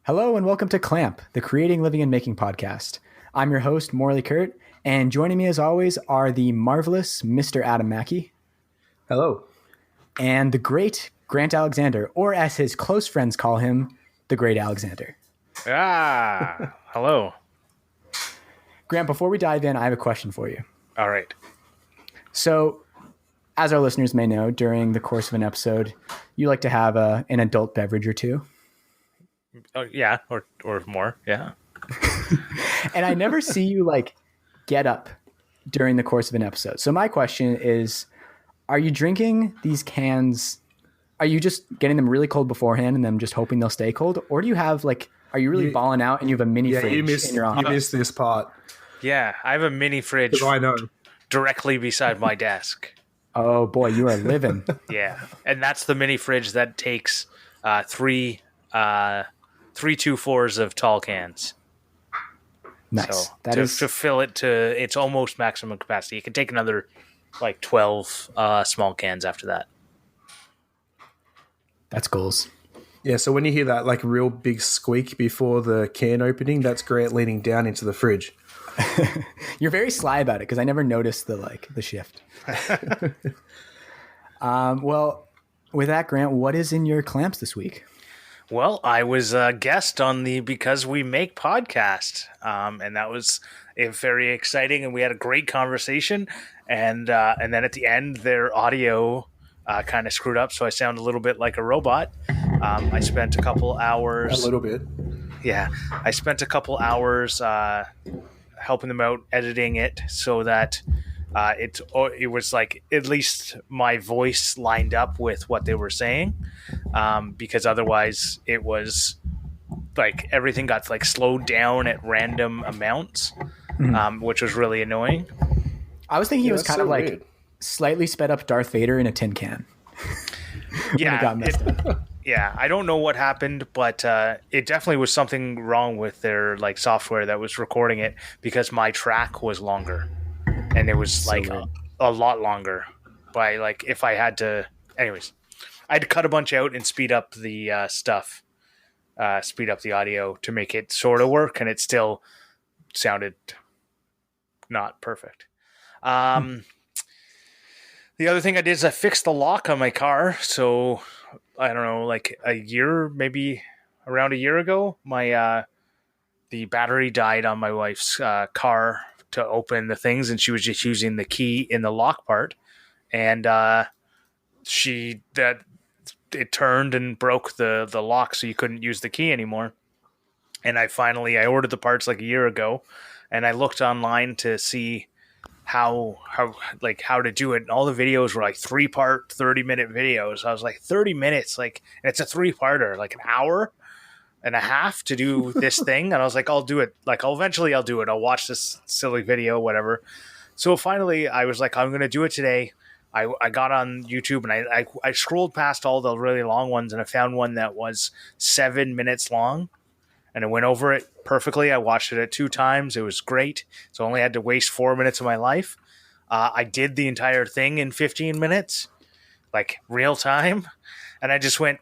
Hello and welcome to Clamp, the Creating, Living, and Making podcast. I'm your host, Morley Kurt, and joining me as always are the marvelous Mr. Adam Mackey. Hello. And the great Grant Alexander, or as his close friends call him, the Great Alexander. Hello. Grant, before we dive in, I have a question for you. All right. So, as our listeners may know, during the course of an episode, you like to have an adult beverage or two. Oh, yeah, or more, yeah. And I never see you get up during the course of an episode. So my question is, are you drinking these cans? Are you just getting them really cold beforehand and then just hoping they'll stay cold? Or do you have are you really balling out and you have a mini fridge in your office? You missed this part. Yeah, I have a mini fridge I know. directly beside my desk. Oh boy, you are living. Yeah, and that's the mini fridge that takes three 2-4s of tall cans. Nice. So to fill it to its almost maximum capacity. It can take another 12 small cans after that. That's goals. Yeah, so when you hear that real big squeak before the can opening, that's Grant leaning down into the fridge. You're very sly about it because I never noticed the shift. Well, with that, Grant, what is in your clamps this week? Well, I was a guest on the Because We Make podcast, and that was very exciting, and we had a great conversation, and then at the end, their audio kind of screwed up, so I sound a little bit like a robot. I spent a couple hours... A little bit. Yeah, I spent a couple hours helping them out, editing it, so that it was at least my voice lined up with what they were saying, because otherwise it was everything got slowed down at random amounts, which was really annoying. I was thinking it was kind of weird. Slightly sped up Darth Vader in a tin can. Yeah, it got messed up. Yeah, I don't know what happened, but it definitely was something wrong with their software that was recording it, because my track was longer, and it was a lot longer. By if I had to, anyways, I had to cut a bunch out and speed up the stuff, speed up the audio to make it sort of work, and it still sounded not perfect. The other thing I did is I fixed the lock on my car, so. I don't know, maybe around a year ago, my the battery died on my wife's car to open the things, and she was just using the key in the lock part, and it turned and broke the lock, so you couldn't use the key anymore. And I ordered the parts a year ago, and I looked online to see how to do it, and all the videos were 3-part 30-minute videos. I was 30 minutes, and it's a 3-parter, an hour and a half to do this thing. And I was I'll do it, eventually I'll do it, I'll watch this silly video, whatever. So finally I was I'm gonna do it today. I got on YouTube, and I scrolled past all the really long ones, and I found one that was 7 minutes long, and I went over it perfectly. I watched it 2 times. It was great. So I only had to waste 4 minutes of my life. I did the entire thing in 15 minutes, real time. And I just went,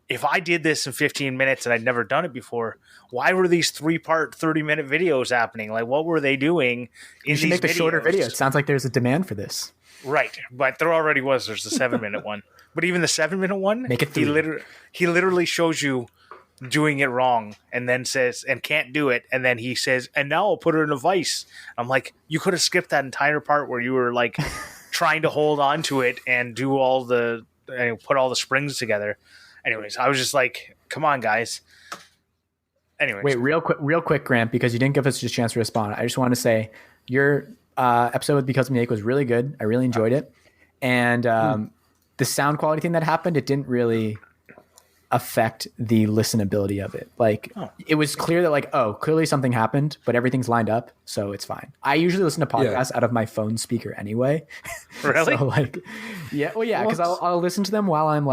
if I did this in 15 minutes and I'd never done it before, why were these 3-part 30-minute videos happening? What were they doing in You should make the shorter video. It sounds like there's a demand for this. Right. But there already was. There's a 7-minute one. But even the 7-minute one, make it 3. He literally shows you doing it wrong, and then says, and can't do it, and then he says, and now I'll put her in a vice. I'm you could have skipped that entire part where you were trying to hold on to it and do all put all the springs together. Anyways, I was just come on, guys. Anyways, wait, real quick, Grant, because you didn't give us a chance to respond. I just want to say your episode with Because We Make was really good. I really enjoyed it, and the sound quality thing that happened, it didn't really affect the listenability of it. It was clear that clearly something happened, but everything's lined up, so it's fine. I usually listen to podcasts out of my phone speaker anyway. Really? So yeah, well, yeah, because I'll listen to them while I'm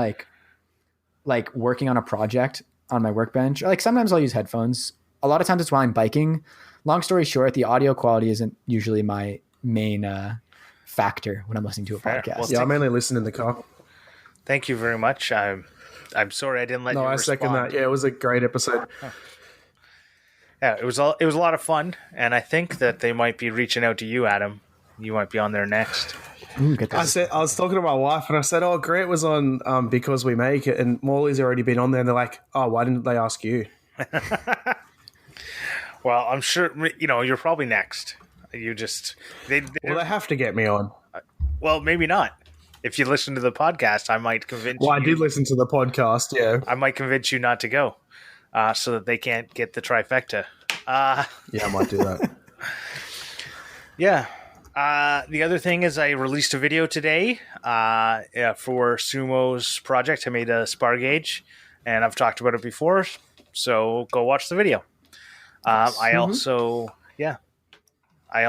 working on a project on my workbench. Or, sometimes I'll use headphones. A lot of times it's while I'm biking. Long story short, the audio quality isn't usually my main factor when I'm listening to a podcast. Well, I'm mainly listening in the car. Thank you very much. I'm sorry I didn't let you No, I respond. second that. Yeah, it was a great episode. Yeah, it was a lot of fun, and I think that they might be reaching out to you, Adam. You might be on there next. Get this. I was talking to my wife and I said, "Oh, Grant was on Because We Make It, and Morley's already been on there." And they're like, "Oh, why didn't they ask you?" Well, I'm sure you're probably next. You just they have to get me on. well, maybe not. If you listen to the podcast, I might convince you. Well, I did listen to the podcast. Yeah, I might convince you not to go, so that they can't get the trifecta. yeah, I might do that. Yeah. The other thing is I released a video today for Sumo's project. I made a Sparring Gauge, and I've talked about it before, so go watch the video. I also I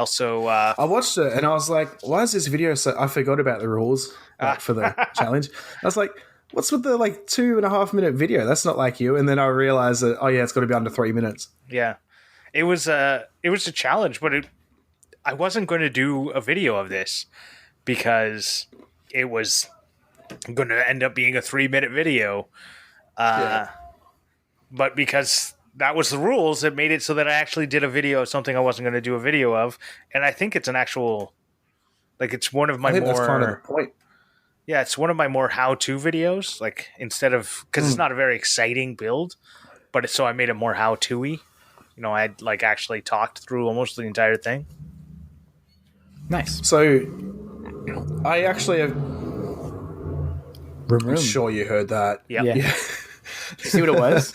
watched it and I was like, "Why is this video so?" I forgot about the rules for the challenge. I was like, "What's with the 2.5 minute video? That's not like you." And then I realized that it's got to be under 3 minutes. Yeah, it was a challenge, but I wasn't going to do a video of this because it was going to end up being a 3-minute video. But because that was the rules, it made it so that I actually did a video of something I wasn't going to do a video of. And I think it's an actual, it's one of my more... that's kind of the point. Yeah, it's one of my more how-to videos. Instead of... Because it's not a very exciting build, but so I made it more how-to-y. I actually talked through almost the entire thing. Nice. So, I actually have... I'm sure you heard that. Yep. Yeah. See what it was?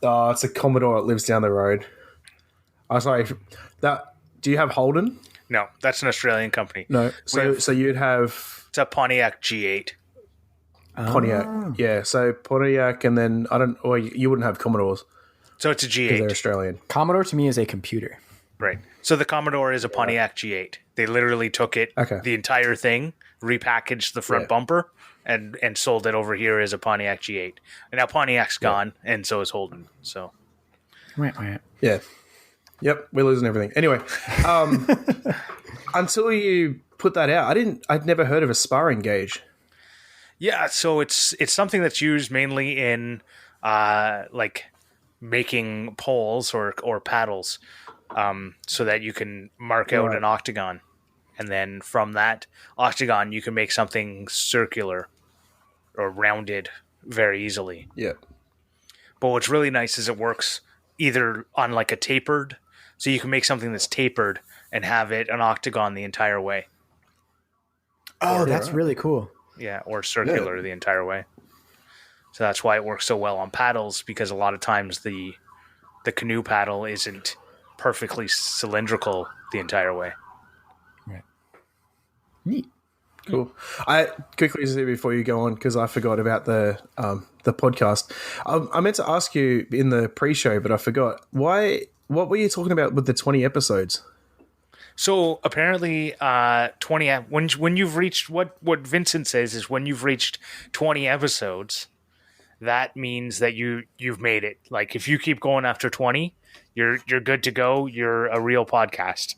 Oh, it's a Commodore that lives down the road. I'm sorry. Do you have Holden? No, that's an Australian company. No. So you'd have It's a Pontiac G8. Pontiac. Yeah. So Pontiac, and then you wouldn't have Commodores So it's a because they're G8. Australian. Commodore to me is a computer. Right. So the Commodore is a Pontiac G8. They literally took it, the entire thing, repackaged the front bumper, and sold it over here as a Pontiac G8. And now Pontiac's gone, and so is Holden. So, Yeah. Yep, we're losing everything. Anyway, until you put that out, I'd never heard of a Sparring Gauge. yeah. So it's something that's used mainly in making poles or paddles, so that you can mark out an octagon, and then from that octagon you can make something circular or rounded very easily. Yeah. But what's really nice is it works either on a tapered, so you can make something that's tapered and have it an octagon the entire way. Oh, that's really cool. Yeah, or circular the entire way. So that's why it works so well on paddles, because a lot of times the canoe paddle isn't perfectly cylindrical the entire way. Right. Neat. Cool. I quickly say before you go on, because I forgot about the podcast. I meant to ask you in the pre-show, but I forgot. What were you talking about with the 20 episodes? So apparently, 20 when you've reached what Vincent says is when you've reached 20 episodes, that means that you've made it. If you keep going after 20, you're good to go. You're a real podcast.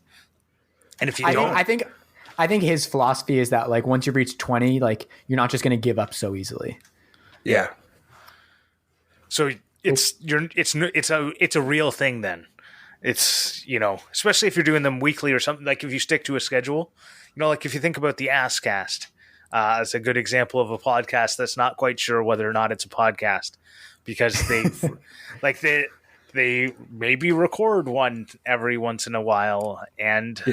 And if you don't, I think his philosophy is that once you reach 20, you're not just going to give up so easily. Yeah. So it's a real thing then. It's, especially if you're doing them weekly or something, if you stick to a schedule, if you think about the Askcast, as a good example of a podcast that's not quite sure whether or not it's a podcast, because they maybe record one every once in a while and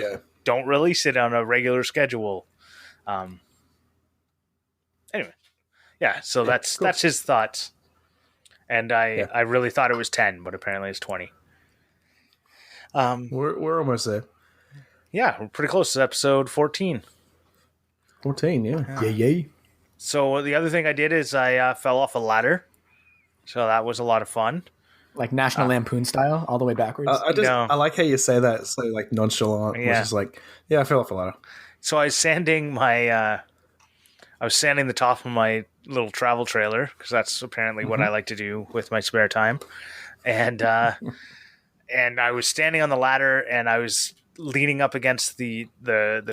don't release it on a regular schedule. Anyway, so that's his thoughts. And I really thought it was 10, but apparently it's 20. We're almost there. Yeah, we're pretty close to episode 14. 14, yeah. Yay. So the other thing I did is I fell off a ladder. So that was a lot of fun. National Lampoon style, all the way backwards. I like how you say that so nonchalant. Yeah. Which is I fell off a ladder. So I was sanding the top of my little travel trailer, because that's apparently what I like to do with my spare time. And and I was standing on the ladder, and I was leaning up against the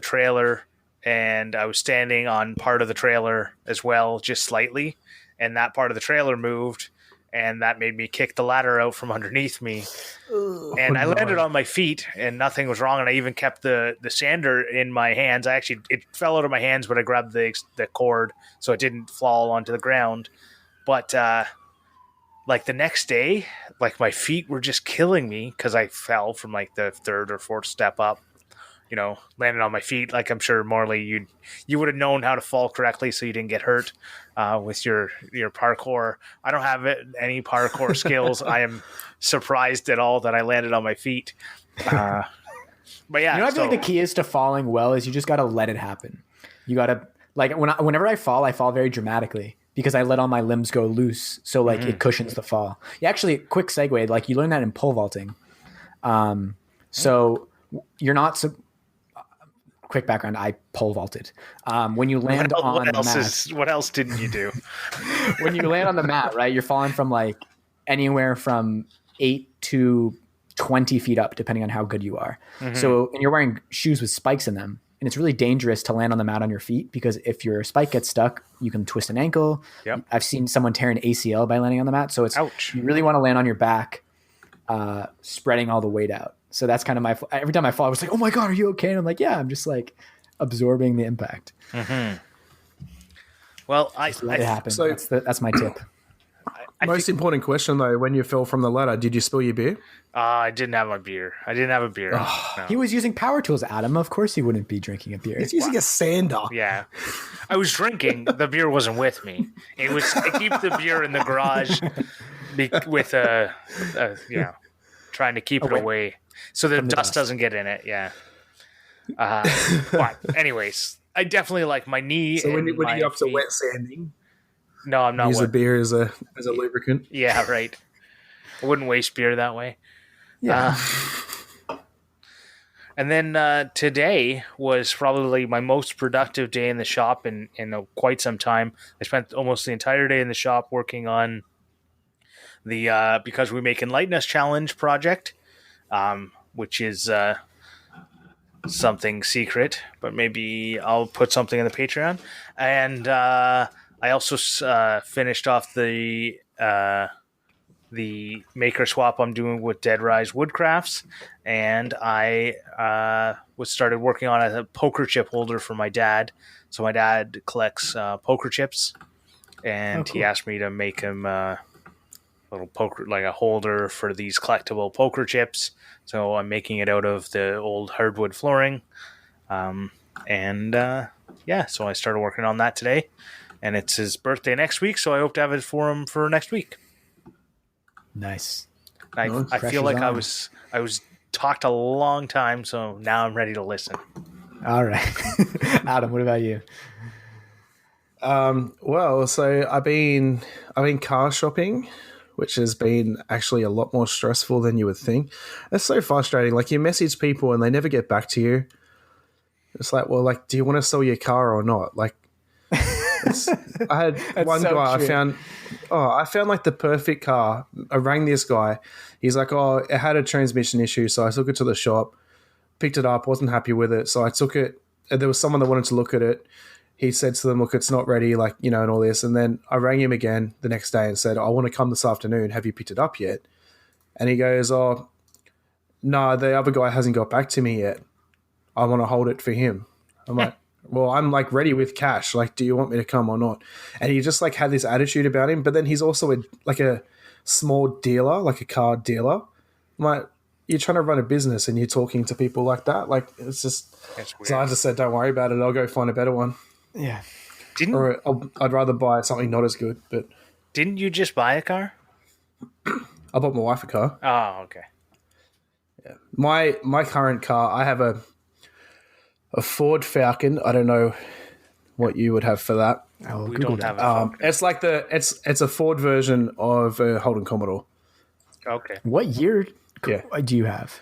trailer and I was standing on part of the trailer as well, just slightly, and that part of the trailer moved, and that made me kick the ladder out from underneath me. And I landed on my feet, and nothing was wrong. And I even kept the sander in my hands. It fell out of my hands, but I grabbed the cord so it didn't fall onto the ground. But like the next day, like my feet were just killing me because I fell from like the third or fourth step up. You know, landed on my feet. Like I'm sure Morley, you would have known how to fall correctly so you didn't get hurt with your parkour. I don't have any parkour skills. I am surprised at all that I landed on my feet. But yeah, I feel like the key is to falling well is you just got to let it happen. You got to like whenever I fall very dramatically because I let all my limbs go loose, so like it cushions the fall. Yeah, actually, quick segue. Like you learn that in pole vaulting. So you're not. Quick background: I pole vaulted. When you land on the mat, what else didn't you do? When you land on the mat, right? You're falling from like anywhere from 8 to 20 feet up, depending on how good you are. So, and you're wearing shoes with spikes in them, and it's really dangerous to land on the mat on your feet because if your spike gets stuck, you can twist an ankle. Yep. I've seen someone tear an ACL by landing on the mat. So it's ouch. You really want to land on your back, spreading all the weight out. So that's kind of every time I fall, I was like, oh my God, are you okay? And I'm like, yeah, I'm just like absorbing the impact. Well, just let it happen. So that's my tip. Most important question though, when you fell from the ladder, did you spill your beer? I didn't have my beer. I didn't have a beer. No. He was using power tools, Adam. Of course he wouldn't be drinking a beer. He's using a sander. Yeah. I was drinking. The beer wasn't with me. It was I keep the beer in the garage with trying to keep it away so the dust doesn't get in it. Yeah. But anyways, I definitely like my knee. So when you're up to wet sanding, no, I'm not. Use the beer as a lubricant. Yeah, right. I wouldn't waste beer that way. Yeah. And then today was probably my most productive day in the shop in quite some time. I spent almost the entire day in the shop working on the Because We Make Enlighten Us challenge project, which is something secret, but maybe I'll put something in the Patreon. And I also finished off the maker swap I'm doing with Dead Rise Woodcrafts, and I started working on a poker chip holder for my dad. So my dad collects poker chips, and he asked me to make him little poker, like a holder for these collectible poker chips. So I'm making it out of the old hardwood flooring, so I started working on that today. And it's his birthday next week, so I hope to have it for him for next week. Nice. I feel like I was talked a long time, so now I'm ready to listen. All right. Adam, what about you? Well, so I've been car shopping, which has been actually a lot more stressful than you would think. It's so frustrating. Like you message people and they never get back to you. It's like, well, like, do you want to sell your car or not? Like, I had one so guy true. I found like the perfect car. I rang this guy. He's like, oh, it had a transmission issue. So I took it to the shop, picked it up, wasn't happy with it. So I took it. There was someone that wanted to look at it. He said to them, look, it's not ready, like, you know, and all this. And then I rang him again the next day and said, I want to come this afternoon. Have you picked it up yet? And he goes, oh, no, the other guy hasn't got back to me yet. I want to hold it for him. I'm like, well, I'm like ready with cash. Like, do you want me to come or not? And he just like had this attitude about him. But then he's also a small dealer, like a car dealer. I'm like, you're trying to run a business and you're talking to people like that. Like, it's just, so I just said, don't worry about it. I'll go find a better one. Yeah. I'd rather buy something not as good. But didn't you just buy a car? I bought my wife a car. Oh, okay. Yeah. My current car, I have a Ford Falcon. I don't know what you would have for that. We don't have a it's like it's a Ford version of a Holden Commodore. Okay. What year do you have?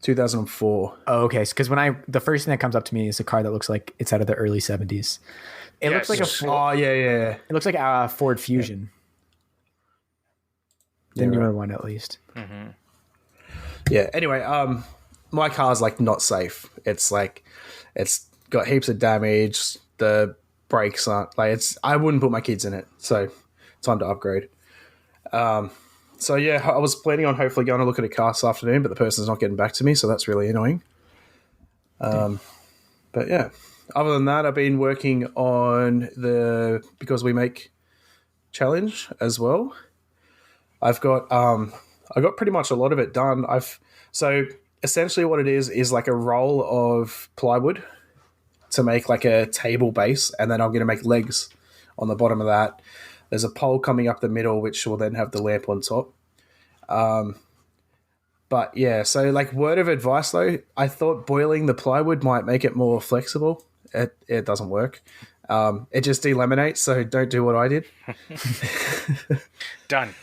2004. Oh, okay. Because the first thing that comes up to me is a car that looks like it's out of the early 70s. It looks like yeah. It looks like a Ford Fusion. The newer one, at least. Mm-hmm. Yeah. Anyway, my car's like not safe. It's like it's got heaps of damage. The brakes aren't like it's. I wouldn't put my kids in it, so time to upgrade. So yeah, I was planning on hopefully going to look at a car this afternoon, but the person's not getting back to me, so that's really annoying. But yeah, other than that, I've been working on the Because We Make challenge as well. I got pretty much a lot of it done. So essentially what it is like a roll of plywood to make like a table base, and then I'm going to make legs on the bottom of that. There's a pole coming up the middle, which will then have the lamp on top. But yeah, so like word of advice though, I thought boiling the plywood might make it more flexible. It doesn't work. It just delaminates, so don't do what I did. Done.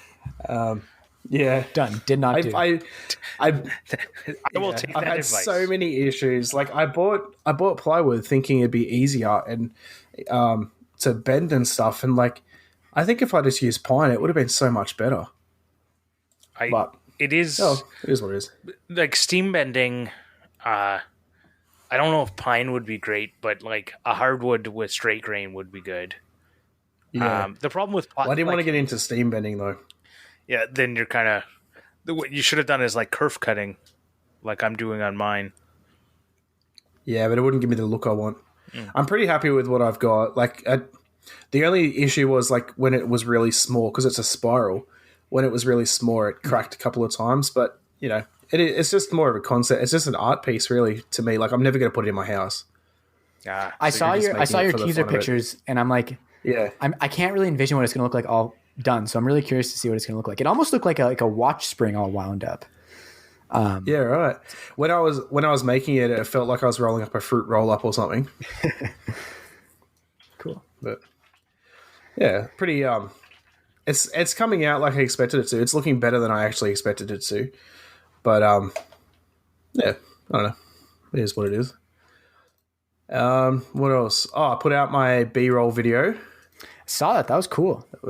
Yeah, Done. Did not do. I will take that I've had advice. so many issues. Like I bought plywood thinking it'd be easier and to bend and stuff, and like I think if I just used pine, it would have been so much better. It is what it is. like steam bending. I don't know if pine would be great, but like a hardwood with straight grain would be good. Yeah. The problem with I didn't want to get into steam bending though. Yeah, then you're kind of what you should have done is like kerf cutting, like I'm doing on mine. Yeah, but it wouldn't give me the look I want. I'm pretty happy with what I've got. Like, the only issue was like when it was really small, because it's a spiral. When it was really small, it cracked a couple of times. But you know, it's just more of a concept. It's just an art piece, really, to me. Like, I'm never going to put it in my house. I saw your teaser pictures, and I'm like, yeah, I can't really envision what it's going to look like all done. So I'm really curious to see what it's going to look like. It almost looked like a watch spring all wound up. Yeah, right. When I was making it, it felt like I was rolling up a fruit roll up or something. Cool. But yeah, pretty. It's coming out like I expected it to. It's looking better than I actually expected it to. But yeah, I don't know. It is what it is. What else? Oh, I put out my B-roll video. I saw that. That was cool. It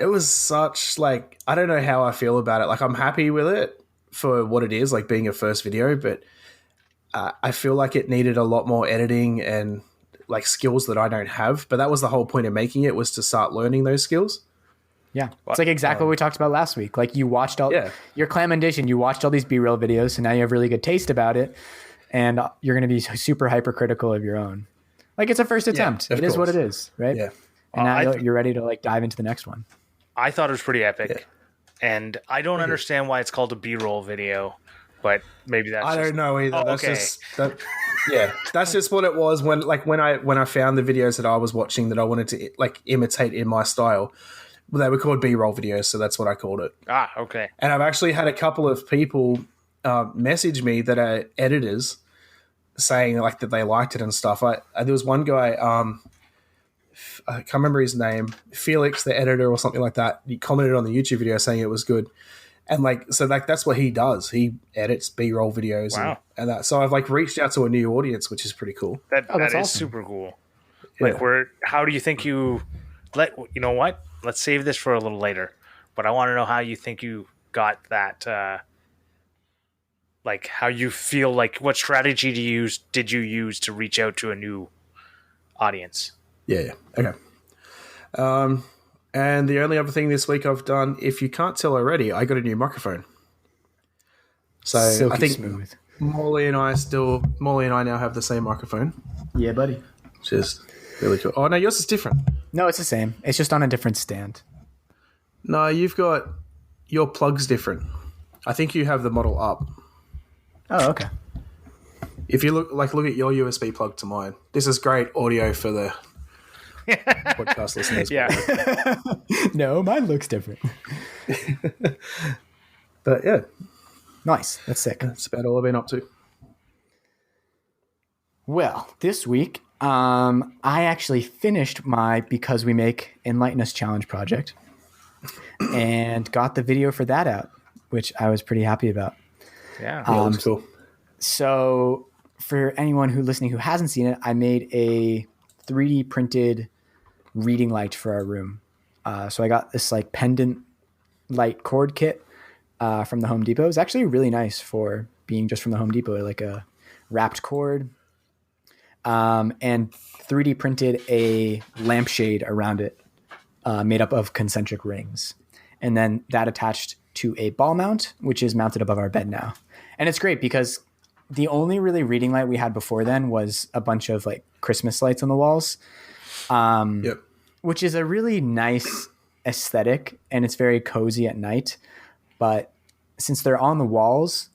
was such like, I don't know how I feel about it. Like, I'm happy with it for what it is, like being a first video, but I feel like it needed a lot more editing and like skills that I don't have. But that was the whole point of making it, was to start learning those skills. Yeah. It's like exactly what we talked about last week. Like, you watched your Clampmendation, you watched all these B-roll videos, so now you have really good taste about it, and you're going to be super hypercritical of your own. Like, it's a first attempt. It is what it is, right? Yeah. And now you're ready to like dive into the next one. I thought it was pretty epic, and I don't understand why it's called a B-roll video, but maybe that's. I don't know either. Oh, that's okay. That's just what it was when I found the videos that I was watching that I wanted to like imitate in my style. Well, they were called B-roll videos, so that's what I called it. Ah, okay. And I've actually had a couple of people message me that are editors saying like that they liked it and stuff. There was one guy. I can't remember his name, Felix, the editor or something like that. He commented on the YouTube video saying it was good. And like, so like, that's what he does. He edits B-roll videos and that. So I've like reached out to a new audience, which is pretty cool. That is awesome. super cool. Yeah. Like, how do you think you what? Let's save this for a little later, but I want to know how you think you got that, like how you feel, like what strategy did you use to reach out to a new audience? Yeah. Okay. And the only other thing this week I've done, if you can't tell already, I got a new microphone. So Silky I think smooth. Morley and I now have the same microphone, Yeah, buddy. which is really cool. Oh no, yours is different. No, it's the same. It's just on a different stand. No, you've got your plug's different. I think you have the model up. Oh, okay. If you look at your USB plug to mine, this is great audio for the podcast listeners. Yeah. No, mine looks different. But yeah, Nice. That's sick. that's about all I've been up to. Well, this week, I actually finished my Because We Make Enlighten Us challenge project and got the video for that out, which I was pretty happy about. Yeah. Yeah, looks cool. So for anyone listening who hasn't seen it, I made a 3D printed reading light for our room. So I got this like pendant light cord kit from the Home Depot. It's actually really nice for being just from the Home Depot, like a wrapped cord, and 3D printed a lampshade around it, made up of concentric rings. And then that attached to a ball mount, which is mounted above our bed now. And it's great because the only really reading light we had before then was a bunch of like Christmas lights on the walls, which is a really nice aesthetic, and it's very cozy at night. But since they're on the walls,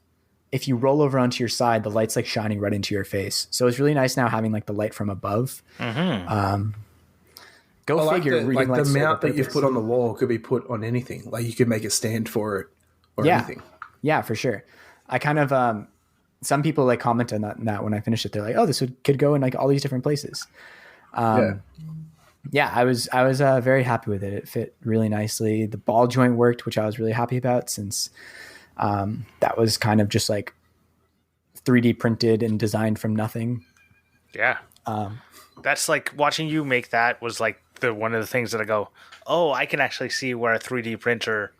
if you roll over onto your side, the light's like shining right into your face. So it's really nice now having like the light from above. Go figure. Like the mount that you've put on the wall could be put on anything. Like you could make a stand for it or anything. Yeah, for sure. I kind of, some people like comment on that when I finish it. They're like, oh, this could go in like all these different places. I was very happy with it. It fit really nicely. The ball joint worked, which I was really happy about, since that was kind of just like 3D printed and designed from nothing. Yeah. That's like watching you make that was like one of the things that I go, oh, I can actually see where a 3D printer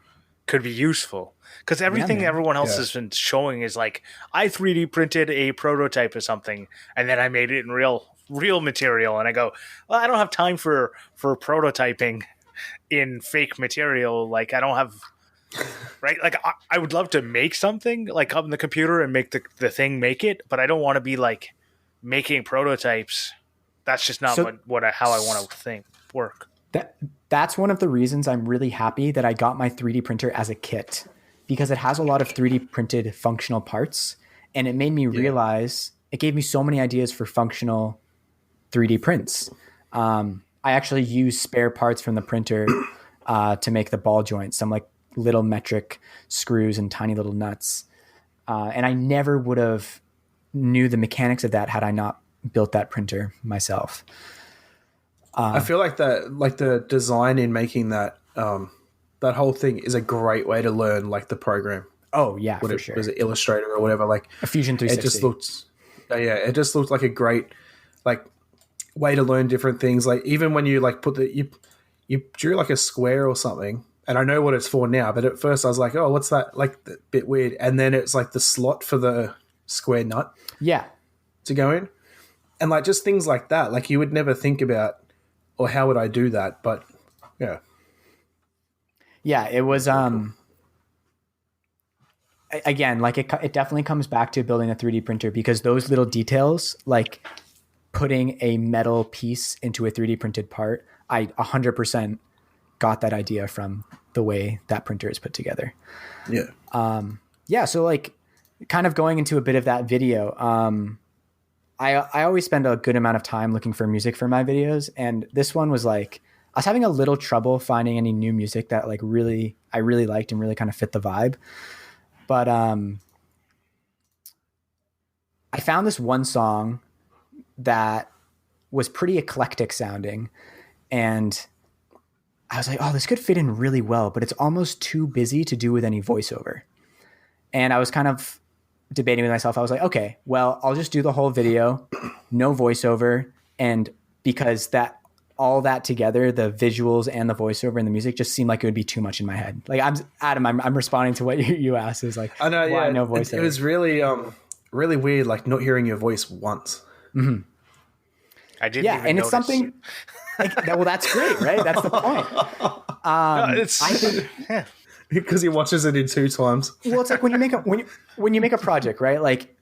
could be useful. Because everything everyone else has been showing is like, I 3D printed a prototype of something and then I made it in real material. And I go, well, I don't have time for prototyping in fake material. Like I don't have, right? Like I would love to make something like on the computer and make the thing make it, but I don't want to be like making prototypes. That's just not how I want to work. That's one of the reasons I'm really happy that I got my 3D printer as a kit, because it has a lot of 3D printed functional parts, and it made me realize, it gave me so many ideas for functional 3D prints. I actually use spare parts from the printer to make the ball joint, some like little metric screws and tiny little nuts. And I never would have knew the mechanics of that had I not built that printer myself. I feel like the design in making that that whole thing is a great way to learn like the program. Oh yeah, for sure. Was it Illustrator or whatever? Like a Fusion 360. It just looked like a great like way to learn different things. Like even when you like put you drew like a square or something, and I know what it's for now, but at first I was like, oh, what's that? Like a bit weird. And then it's like the slot for the square nut. Yeah. To go in. And like just things like that, like you would never think about, or how would I do that? But yeah. Yeah, it was again, like it definitely comes back to building a 3D printer, because those little details, like putting a metal piece into a 3D printed part, I 100% got that idea from the way that printer is put together. Yeah. So like kind of going into a bit of that video, I always spend a good amount of time looking for music for my videos. And this one was like, I was having a little trouble finding any new music that like I really liked and really kind of fit the vibe. But I found this one song that was pretty eclectic sounding. And I was like, oh, this could fit in really well, but it's almost too busy to do with any voiceover. And I was kind of debating with myself. I was like, okay, well, I'll just do the whole video, no voiceover. And because all that together, the visuals and the voiceover and the music just seemed like it would be too much in my head. Like I'm responding to what you asked. Is like, I know, why no voiceover? It was really, really weird, like not hearing your voice once. Mm-hmm. I didn't. Yeah, and notice. It's something. Well, that's great, right? That's the point. I think. Yeah. Because he watches it in 2 times. Well, it's like when you make a project, right? Like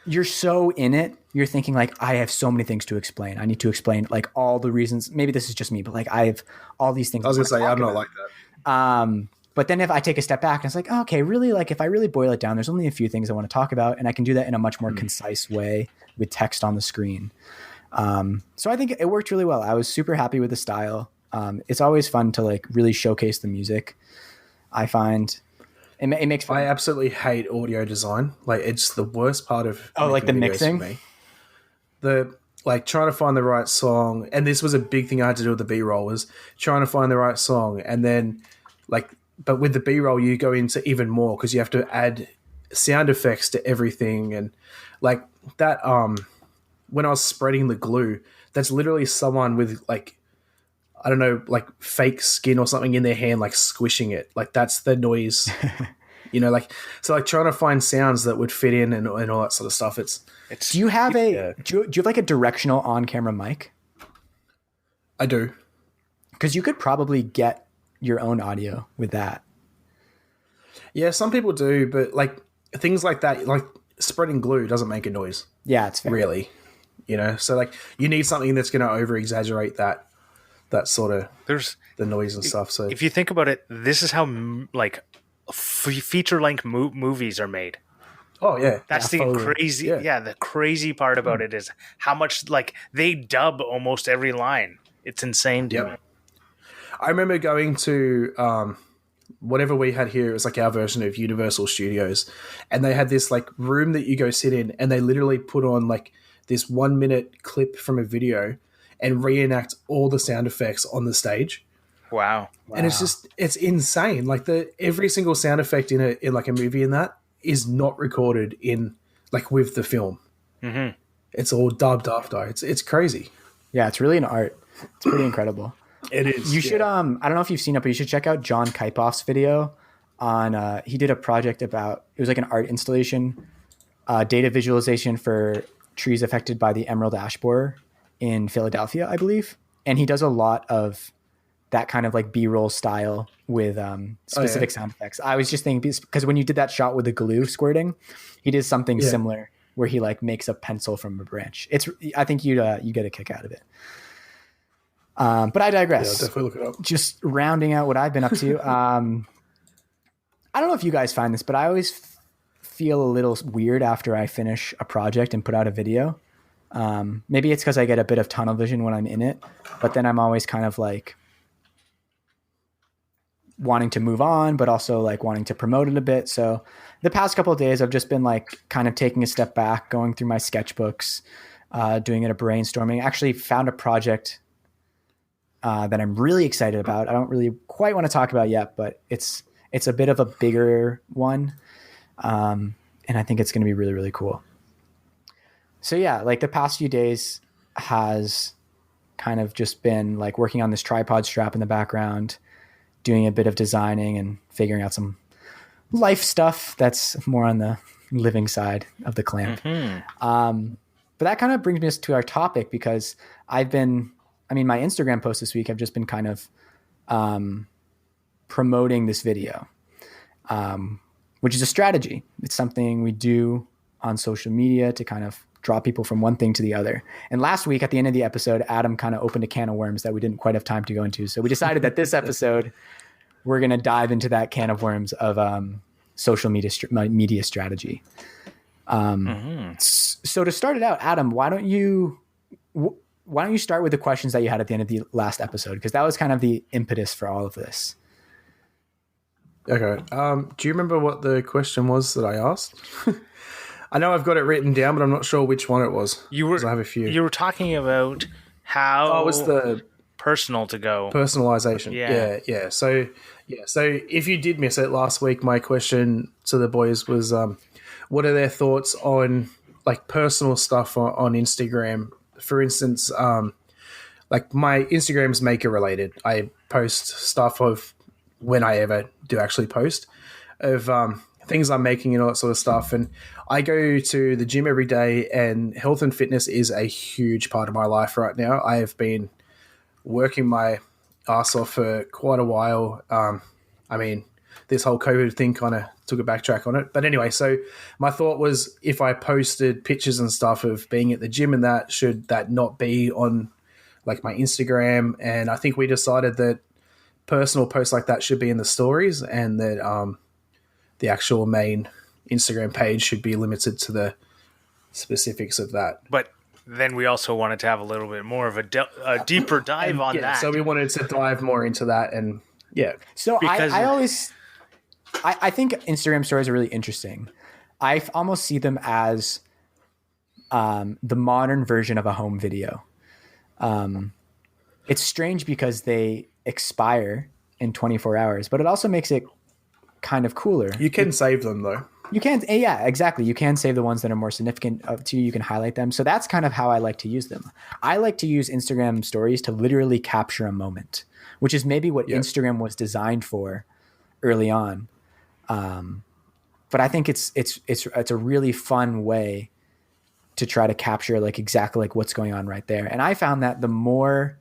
you're so in it, you're thinking like, I have so many things to explain. I need to explain like all the reasons. Maybe this is just me, but like I have all these things. I was gonna say I'm not like that. But then if I take a step back and it's like, oh, okay, really, like if I really boil it down, there's only a few things I want to talk about, and I can do that in a much more concise way with text on the screen. So I think it worked really well. I was super happy with the style. It's always fun to like really showcase the music. I find it makes fun. I absolutely hate audio design. Like it's the worst part of like the mixing. For me. The like trying to find the right song, and this was a big thing I had to do with the B-roll, was trying to find the right song, and then like, but with the B-roll you go into even more because you have to add sound effects to everything, and like that. When I was spreading the glue, that's literally someone with like, I don't know, like fake skin or something in their hand, like squishing it. Like that's the noise like trying to find sounds that would fit in and all that sort of stuff. Do you have do you have like a directional on-camera mic? I do. Because you could probably get your own audio with that. Yeah, some people do, but like things like that, like spreading glue doesn't make a noise. Yeah, it's fair. Really, so like you need something that's going to over exaggerate that sort of the noise and stuff. So if you think about it, this is how like feature length movies are made. Oh yeah, that's the crazy. Yeah, the crazy part about it is how much like they dub almost every line. It's insane to me. I remember going to whatever we had here. It was like our version of Universal Studios, and they had this like room that you go sit in, and they literally put on like this 1 minute clip from a video and reenact all the sound effects on the stage. Wow. And it's insane. Like every single sound effect in like a movie in that is not recorded in like with the film. Mm-hmm. It's all dubbed after. It's crazy. Yeah, it's really an art. It's pretty incredible. It is. You should I don't know if you've seen it, but you should check out John Kipoff's video on he did a project about, it was like an art installation, data visualization for trees affected by the emerald ash borer in Philadelphia, I believe. And he does a lot of that kind of like B-roll style with specific sound effects. I was just thinking, because when you did that shot with the glue squirting, he did something similar where he like makes a pencil from a branch. I think you get a kick out of it. But I digress. Yeah, definitely look it up. Just rounding out what I've been up to. I don't know if you guys find this, but I always feel a little weird after I finish a project and put out a video. Maybe it's because I get a bit of tunnel vision when I'm in it, but then I'm always kind of like wanting to move on, but also like wanting to promote it a bit. So the past couple of days, I've just been like kind of taking a step back, going through my sketchbooks, doing a brainstorming. Actually found a project that I'm really excited about. I don't really quite want to talk about yet, but it's a bit of a bigger one. And I think it's going to be really, really cool. So yeah, like the past few days has kind of just been like working on this tripod strap in the background, doing a bit of designing and figuring out some life stuff that's more on the living side of the clamp. Mm-hmm. But that kind of brings me to our topic, because my Instagram post this week, I've just been kind of promoting this video, which is a strategy. It's something we do on social media to kind of draw people from one thing to the other. And last week at the end of the episode, Adam kind of opened a can of worms that we didn't quite have time to go into. So we decided that this episode, we're going to dive into that can of worms of social media strategy. So to start it out, Adam, why don't you start with the questions that you had at the end of the last episode? Because that was kind of the impetus for all of this. Okay. Do you remember what the question was that I asked? I know I've got it written down, but I'm not sure which one it was. I have a few. You were talking about how it was the personal to go. Personalization. Yeah. So if you did miss it last week, my question to the boys was, what are their thoughts on like personal stuff on Instagram? For instance, like my Instagram's maker related. I post stuff of when I ever do actually post of things I'm making and all that sort of stuff. And I go to the gym every day, and health and fitness is a huge part of my life right now. I have been working my ass off for quite a while. This whole COVID thing kind of took a backtrack on it. But anyway, so my thought was, if I posted pictures and stuff of being at the gym and that, should that not be on like my Instagram? And I think we decided that personal posts like that should be in the stories, and that the actual main Instagram page should be limited to the specifics of that. But then we also wanted to have a little bit more of a deeper dive on that. So we wanted to dive more into that, and yeah. So I think Instagram stories are really interesting. I almost see them as the modern version of a home video. It's strange because they expire in 24 hours, but it also makes it kind of cooler. You can save them though. You can, yeah, exactly. You can save the ones that are more significant to you. You can highlight them. So that's kind of how I like to use them. I like to use Instagram stories to literally capture a moment, which is maybe what Instagram was designed for early on. but I think it's a really fun way to try to capture like exactly like what's going on right there. And I found that the more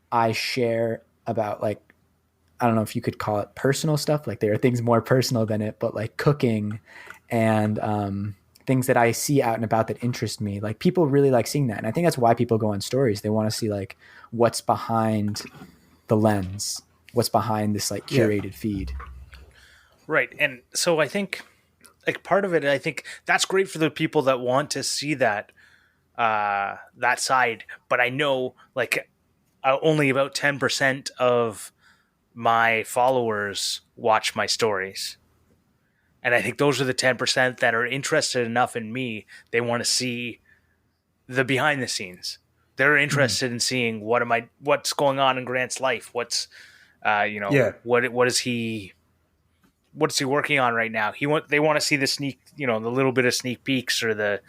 I share about like, I don't know if you could call it personal stuff, like there are things more personal than it, but like cooking and things that I see out and about that interest me, like people really like seeing that. And I think that's why people go on stories. They want to see like what's behind the lens, what's behind this like curated feed. Right. And so I think like part of it, I think that's great for the people that want to see that that side. But I know like only about 10% of my followers watch my stories. And I think those are the 10% that are interested enough in me. They want to see the behind the scenes. They're interested in seeing what's going on in Grant's life. What's, what is he working on right now? They want to see the the little bit of sneak peeks or the,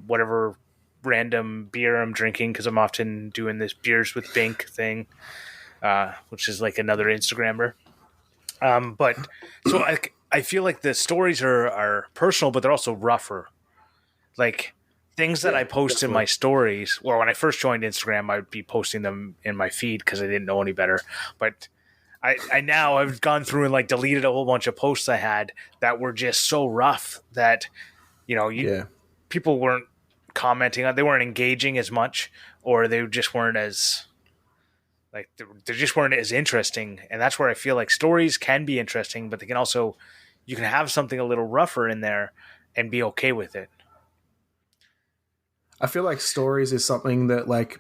whatever random beer I'm drinking. 'Cause I'm often doing this beers with Bink thing, which is like another Instagrammer. But so I feel like the stories are personal, but they're also rougher. Like things that I post in my stories, or when I first joined Instagram, I would be posting them in my feed because I didn't know any better. But I now I've gone through and like deleted a whole bunch of posts I had that were just so rough that, people weren't commenting on, they weren't engaging as much, or they just weren't as like, they just weren't as interesting. And that's where I feel like stories can be interesting, but they can also, you can have something a little rougher in there and be okay with it. I feel like stories is something that like,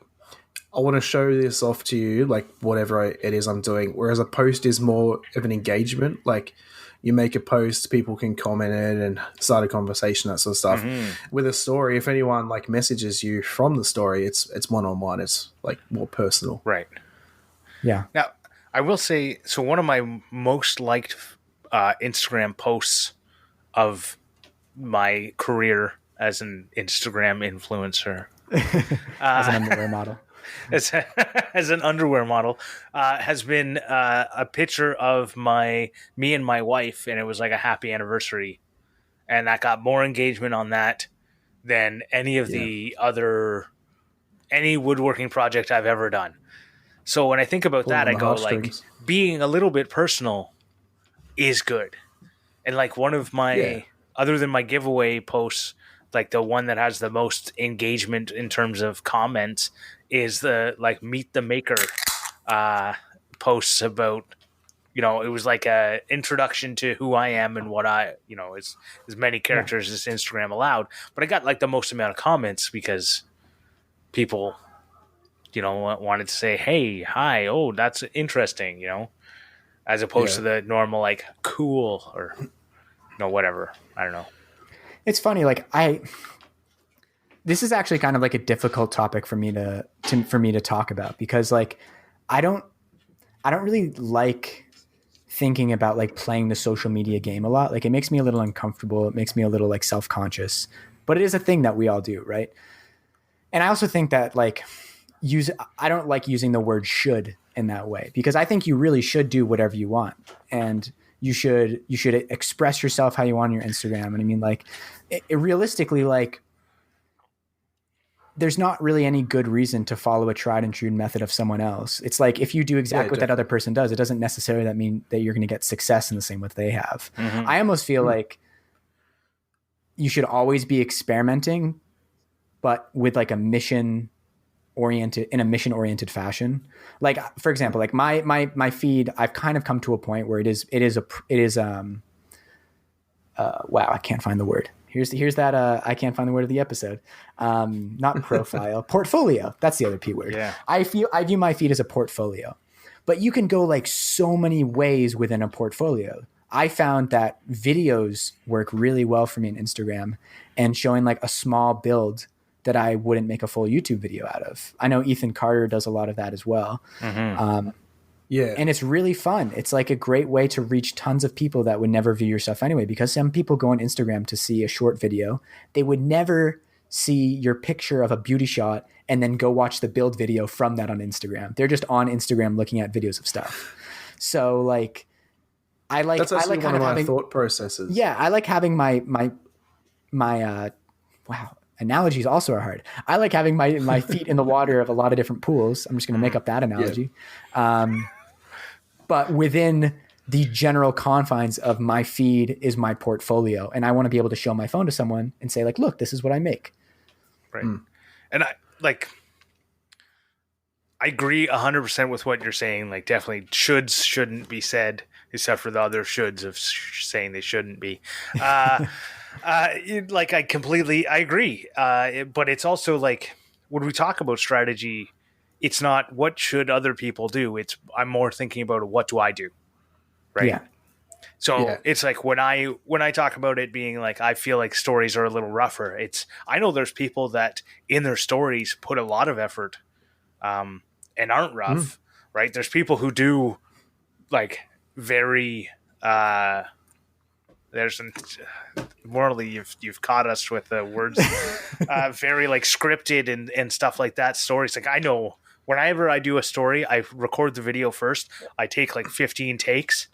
I want to show this off to you, like whatever it is I'm doing. Whereas a post is more of an engagement. Like you make a post, people can comment it and start a conversation, that sort of stuff. With a story, if anyone like messages you from the story, it's one-on-one. It's like more personal. Right. Yeah. Now, I will say, so one of my most liked Instagram posts of my career as an Instagram influencer, as an underwear model, as an underwear model, has been a picture of me and my wife, and it was like a happy anniversary, and that got more engagement on that than any of the other woodworking project I've ever done. So when I think about that, I go like, being a little bit personal is good. And like one of my, other than my giveaway posts, like the one that has the most engagement in terms of comments is the like meet the maker posts about, it was like a introduction to who I am and what I, as many characters as Instagram allowed. But I got like the most amount of comments because people, wanted to say, hey, hi, oh, that's interesting, as opposed to the normal, like, cool or, whatever. I don't know. It's funny. Like this is actually kind of like a difficult topic for me to talk about because like, I don't really like thinking about like playing the social media game a lot. Like it makes me a little uncomfortable. It makes me a little like self-conscious, but it is a thing that we all do. Right. And I also think that like, I don't like using the word should in that way because I think you really should do whatever you want and you should express yourself how you want on your Instagram. And I mean, like realistically, like there's not really any good reason to follow a tried and true method of someone else. It's like, if you do exactly what that other person does, it doesn't necessarily mean that you're going to get success in the same way they have. I almost feel like you should always be experimenting, but with like a mission oriented fashion. Like for example, like my feed, I've kind of come to a point where it is wow, I can't find the word. Here's that I can't find the word of the episode. Not profile, portfolio. That's the other P word. Yeah. I view my feed as a portfolio. But you can go like so many ways within a portfolio. I found that videos work really well for me on Instagram and showing like a small build that I wouldn't make a full YouTube video out of. I know Ethan Carter does a lot of that as well. And it's really fun. It's like a great way to reach tons of people that would never view your stuff anyway, because some people go on Instagram to see a short video. They would never see your picture of a beauty shot and then go watch the build video from that on Instagram. They're just on Instagram looking at videos of stuff. So like, That's I actually like one kind of of my having, thought processes. yeah, I like having my wow, analogies also are hard. I like having my feet in the water of a lot of different pools. I'm just going to make up that analogy. But within the general confines of my feed is my portfolio, and I want to be able to show my phone to someone and say like, look, this is what I make. Right. And I agree 100% with what you're saying. Like, definitely shouldn't be said, except for the other shoulds of saying they shouldn't be. I agree. But it's also like, when we talk about strategy, it's not what should other people do. I'm more thinking about what do I do, right? Yeah. So it's like when I talk about it being like, I feel like stories are a little rougher. I know there's people that in their stories put a lot of effort, and aren't rough, right? There's people who do like very, there's Morley, you've caught us with the words, very like scripted and stuff like that. Stories. Like, I know whenever I do a story, I record the video first. I take like 15 takes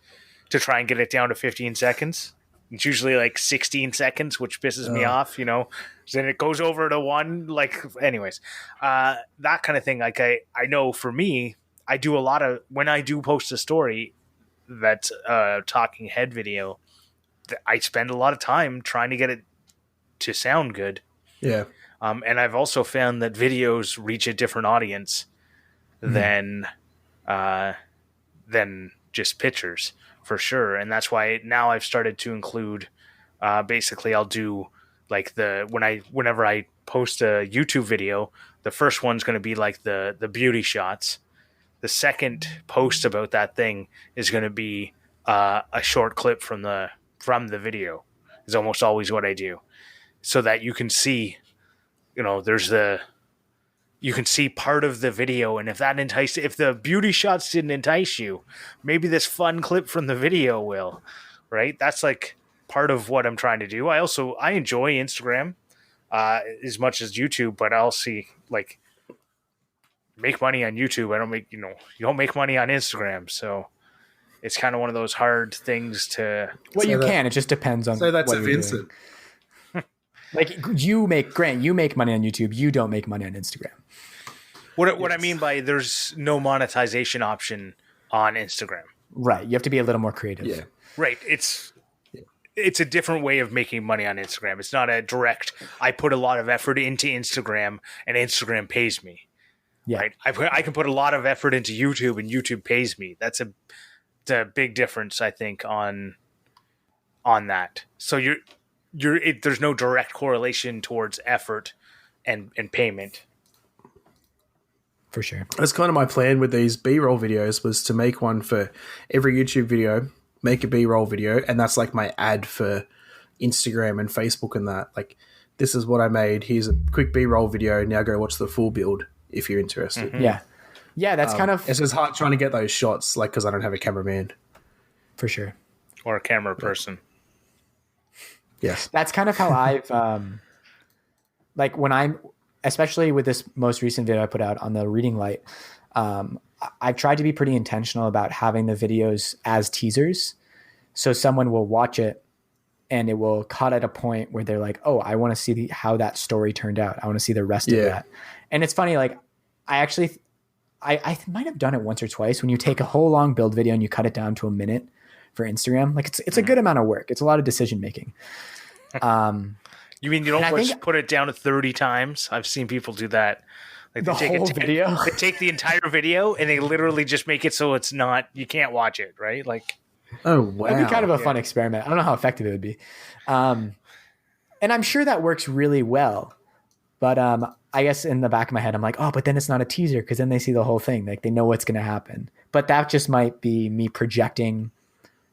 to try and get it down to 15 seconds. It's usually like 16 seconds, which pisses me off, Then it goes over to one, like, anyways, that kind of thing. Like, I know for me, I do a lot of, when I do post a story that's a talking head video, I spend a lot of time trying to get it to sound good. Yeah. And I've also found that videos reach a different audience than just pictures, for sure. And that's why now I've started to include, basically I'll do like whenever I post a YouTube video, the first one's going to be like the beauty shots. The second post about that thing is going to be a short clip from the video. Is almost always what I do, so that you can see, you can see part of the video, and if the beauty shots didn't entice you, maybe this fun clip from the video will, right? That's like part of what I'm trying to do. I enjoy Instagram as much as YouTube, but I'll see like make money on YouTube. I don't make, you don't make money on Instagram, so it's kind of one of those hard things to. Well, you can. It just depends on. So that's what a you're Vincent. doing. Like you make money on YouTube. You don't make money on Instagram. What I mean by there's no monetization option on Instagram. Right. You have to be a little more creative. Yeah. Right. It's a different way of making money on Instagram. It's not a direct, I put a lot of effort into Instagram and Instagram pays me. Yeah. Right. I can put a lot of effort into YouTube and YouTube pays me. That's a big difference, I think, on that. So there's no direct correlation towards effort and payment. For sure. That's kind of my plan with these B-roll videos, was to make one for every YouTube video, make a B-roll video, and that's like my ad for Instagram and Facebook and that. Like, this is what I made. Here's a quick B-roll video. Now go watch the full build if you're interested. Mm-hmm. Yeah. Yeah, that's kind of... It's just hard trying to get those shots, like, because I don't have a cameraman. For sure. Or a camera person. Yes. That's kind of how I've... like, when I'm... Especially with this most recent video I put out on the reading light, I've tried to be pretty intentional about having the videos as teasers. So someone will watch it and it will cut at a point where they're like, oh, I want to see how that story turned out. I want to see the rest of that. And it's funny, like, I might have done it once or twice when you take a whole long build video and you cut it down to a minute for Instagram. Like, it's a good amount of work. It's a lot of decision making. You mean you don't put it down to 30 times? I've seen people do that. Like, the whole video? They take the entire video and they literally just make it so it's not, you can't watch it, right? Like, oh, wow. That'd be kind of a fun experiment. I don't know how effective it would be. And I'm sure that works really well. But I guess in the back of my head, I'm like, oh, but then it's not a teaser because then they see the whole thing. Like, they know what's going to happen. But that just might be me projecting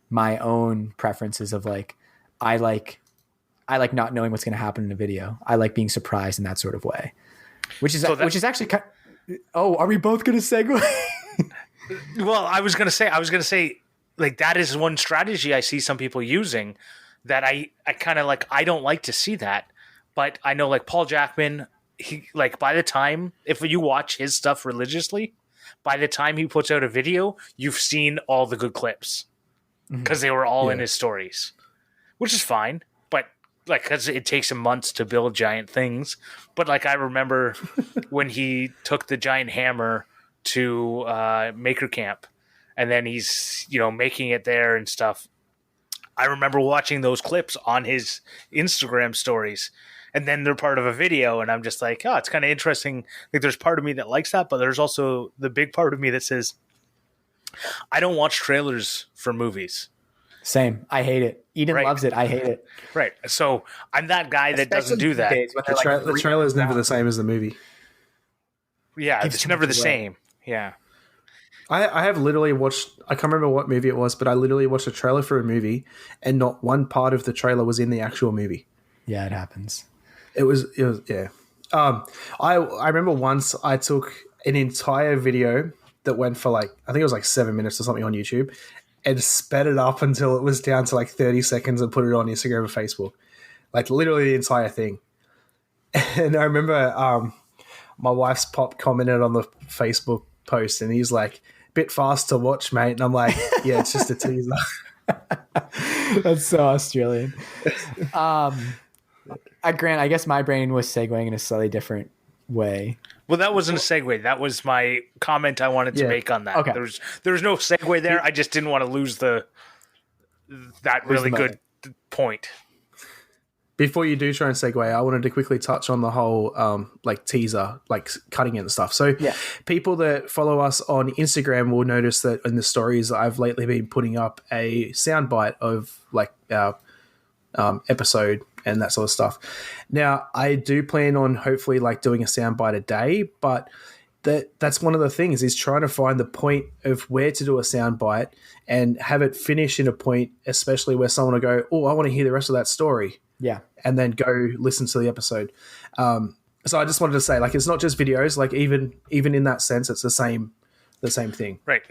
my own preferences of like, I like not knowing what's going to happen in a video. I like being surprised in that sort of way, which is actually kind of, oh, are we both going to segue? Well, I was going to say like, that is one strategy I see some people using that I kind of like. I don't like to see that, but I know like Paul Jackman, he, like, by the time, if you watch his stuff religiously, by the time he puts out a video, you've seen all the good clips. because they were all in Yeah. his stories, which is fine. But like, because it takes him months to build giant things. But like, I remember when he took the giant hammer to Maker Camp, and then he's making it there and stuff. I remember watching those clips on his Instagram stories, and then they're part of a video, and I'm just like, oh, it's kind of interesting. Like, there's part of me that likes that, but there's also the big part of me that says, I don't watch trailers for movies. Same. I hate it. Eden Right. loves it. I hate it. Right. So I'm that guy that doesn't do that. The trailer is never the same as the movie. Yeah, Gives it's too never much the away. same. Yeah. I have literally watched, I can't remember what movie it was, but I literally watched a trailer for a movie and not one part of the trailer was in the actual movie. Yeah, it happens. It was yeah. I remember once I took an entire video that went for like, I think it was like 7 minutes or something on YouTube, and sped it up until it was down to like 30 seconds and put it on Instagram and Facebook. Like literally the entire thing. And I remember my wife's pop commented on the Facebook post and he's like, bit fast to watch, mate. And I'm like, yeah, it's just a teaser. That's so Australian. Grant, I guess my brain was segueing in a slightly different way. Well, that wasn't a segue. That was my comment I wanted to Yeah. make on that. Okay. There was no segue there. I just didn't want to lose that really the good point. Before you do try and segue, I wanted to quickly touch on the whole like teaser, like cutting it and stuff. So Yeah. people that follow us on Instagram will notice that in the stories I've lately been putting up a soundbite of like our episode and that sort of stuff. Now, I do plan on hopefully like doing a soundbite a day, but that's one of the things is trying to find the point of where to do a soundbite and have it finish in a point, especially where someone will go, oh, I want to hear the rest of that story. Yeah. And then go listen to the episode. So I just wanted to say, like, it's not just videos. Like, even in that sense, it's the same thing. Right.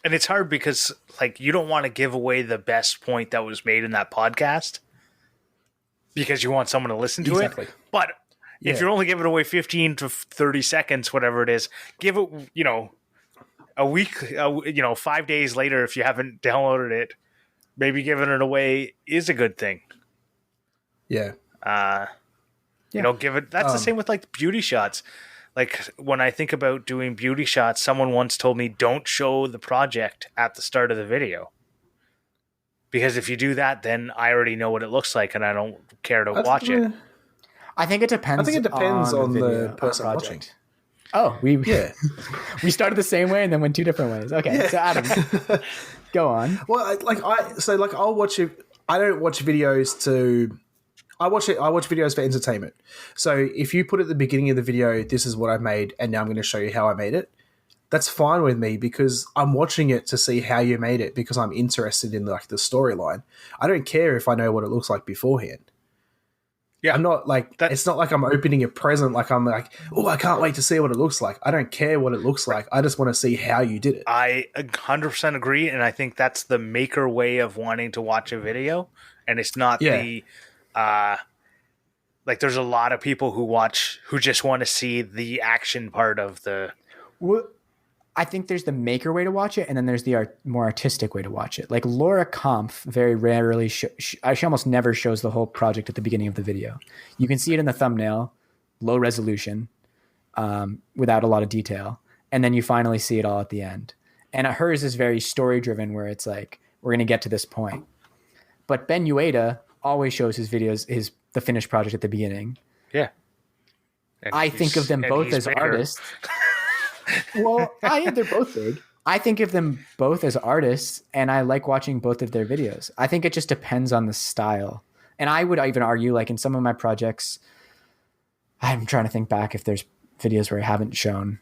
And it's hard because like you don't want to give away the best point that was made in that podcast because you want someone to listen to Exactly. it. But if you're only giving away 15 to 30 seconds, whatever it is, give it, a week, 5 days later, if you haven't downloaded it, maybe giving it away is a good thing. Yeah. Give it. That's the same with like beauty shots. Like when I think about doing beauty shots, someone once told me don't show the project at the start of the video. Because if you do that, then I already know what it looks like and I don't care to watch it. I think it depends. I think it depends on the video, person project. watching. Oh, we Yeah. started the same way and then went two different ways. Okay, so Adam, go on. Well, I'll watch it. I don't watch videos to. I watch videos for entertainment. So if you put at the beginning of the video, this is what I made, and now I'm going to show you how I made it. That's fine with me because I'm watching it to see how you made it because I'm interested in like the storyline. I don't care if I know what it looks like beforehand. Yeah. I'm not like it's not like I'm opening a present. Like I'm like, oh, I can't wait to see what it looks like. I don't care what it looks like. I just want to see how you did it. I 100% agree, and I think that's the maker way of wanting to watch a video, and it's not the like there's a lot of people who just want to see the action part of the. Well, I think there's the maker way to watch it, and then there's the more artistic way to watch it. Like Laura Kampf very rarely, she almost never shows the whole project at the beginning of the video. You can see it in the thumbnail, low resolution, without a lot of detail, and then you finally see it all at the end. And hers is very story driven, where it's like we're going to get to this point. But Ben Ueda always shows his videos, the finished project at the beginning. Yeah, I think of them both as artists. Well, they're both big. I think of them both as artists, and I like watching both of their videos. I think it just depends on the style. And I would even argue, like in some of my projects, I'm trying to think back if there's videos where I haven't shown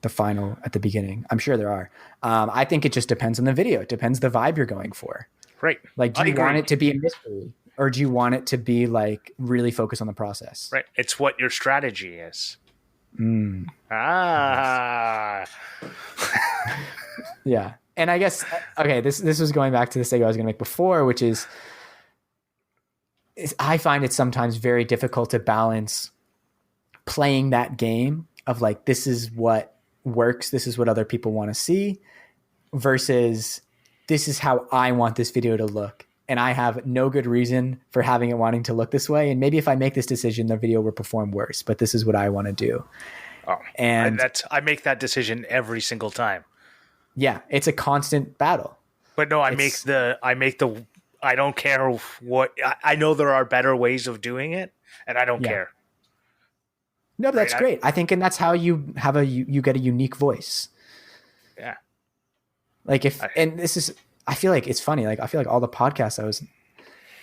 the final at the beginning. I'm sure there are. I think it just depends on the video. It depends the vibe you're going for. Right. Like, do you want it to be a mystery, or do you want it to be like really focus on the process? Right. It's what your strategy is. Yeah. And I guess, okay, this was going back to the segue I was going to make before, which is I find it sometimes very difficult to balance playing that game of like, this is what works, this is what other people want to see, versus this is how I want this video to look. And I have no good reason for having it wanting to look this way. And maybe if I make this decision, the video will perform worse, but this is what I want to do. Oh, and I make that decision every single time. Yeah. It's a constant battle. But no, I don't care what, I know there are better ways of doing it, and I don't care. No, but that's great. I think, and that's how you have you get a unique voice. Yeah. Like and this is, I feel like it's funny. Like I feel like all the podcasts I was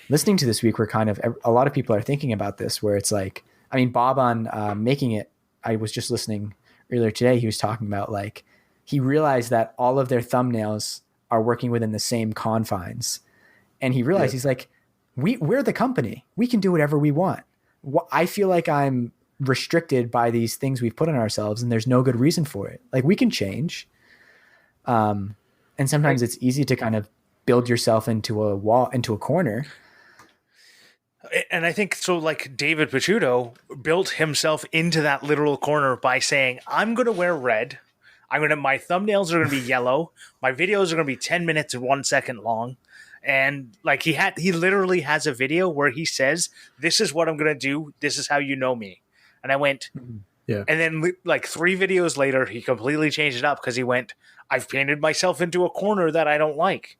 listening to this week were kind of, a lot of people are thinking about this, where it's like, I mean, Bob on Making It, I was just listening earlier today. He was talking about like, he realized that all of their thumbnails are working within the same confines. And he realized, he's like, we're the company. We can do whatever we want. I feel like I'm restricted by these things we've put on ourselves, and there's no good reason for it. Like we can change. And sometimes it's easy to kind of build yourself into a wall, into a corner. And I think so, like David Picciuto built himself into that literal corner by saying, I'm going to wear red. My thumbnails are going to be yellow. My videos are going to be 10 minutes and 1 second long. And like he literally has a video where he says, this is what I'm going to do. This is how you know me. And I went, yeah. And then like 3 videos later, he completely changed it up because he went, I've painted myself into a corner that I don't like.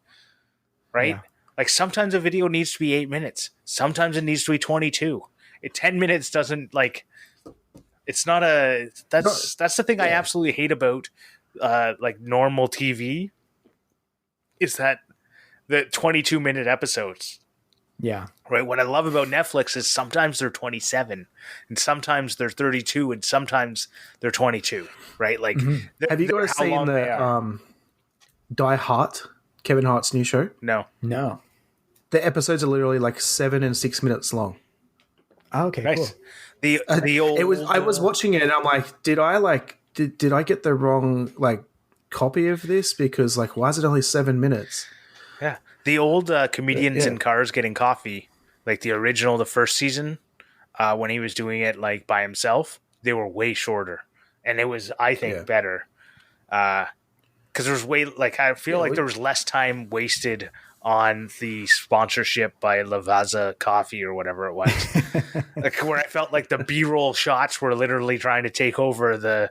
Right? Yeah. Like sometimes a video needs to be 8 minutes. Sometimes it needs to be 22. 10 minutes doesn't like, it's not that's the thing I absolutely hate about like normal TV is that the 22-minute episodes. Yeah. Right. What I love about Netflix is sometimes they're 27 and sometimes they're 32 and sometimes they're 22. Right. Like, have you guys seen the Die Hard, Kevin Hart's new show? No. The episodes are literally like 7 and 6 minutes long. Oh, okay. Nice. Cool. The old. I was watching it and I'm like, did I get the wrong like copy of this? Because like, why is it only 7 minutes? Yeah. The old comedians in cars getting coffee, like the original, the first season, when he was doing it like by himself, they were way shorter, and it was, I think, better. Because there was I feel like there was less time wasted on the sponsorship by Lavazza Coffee or whatever it was. Like where I felt like the B-roll shots were literally trying to take over the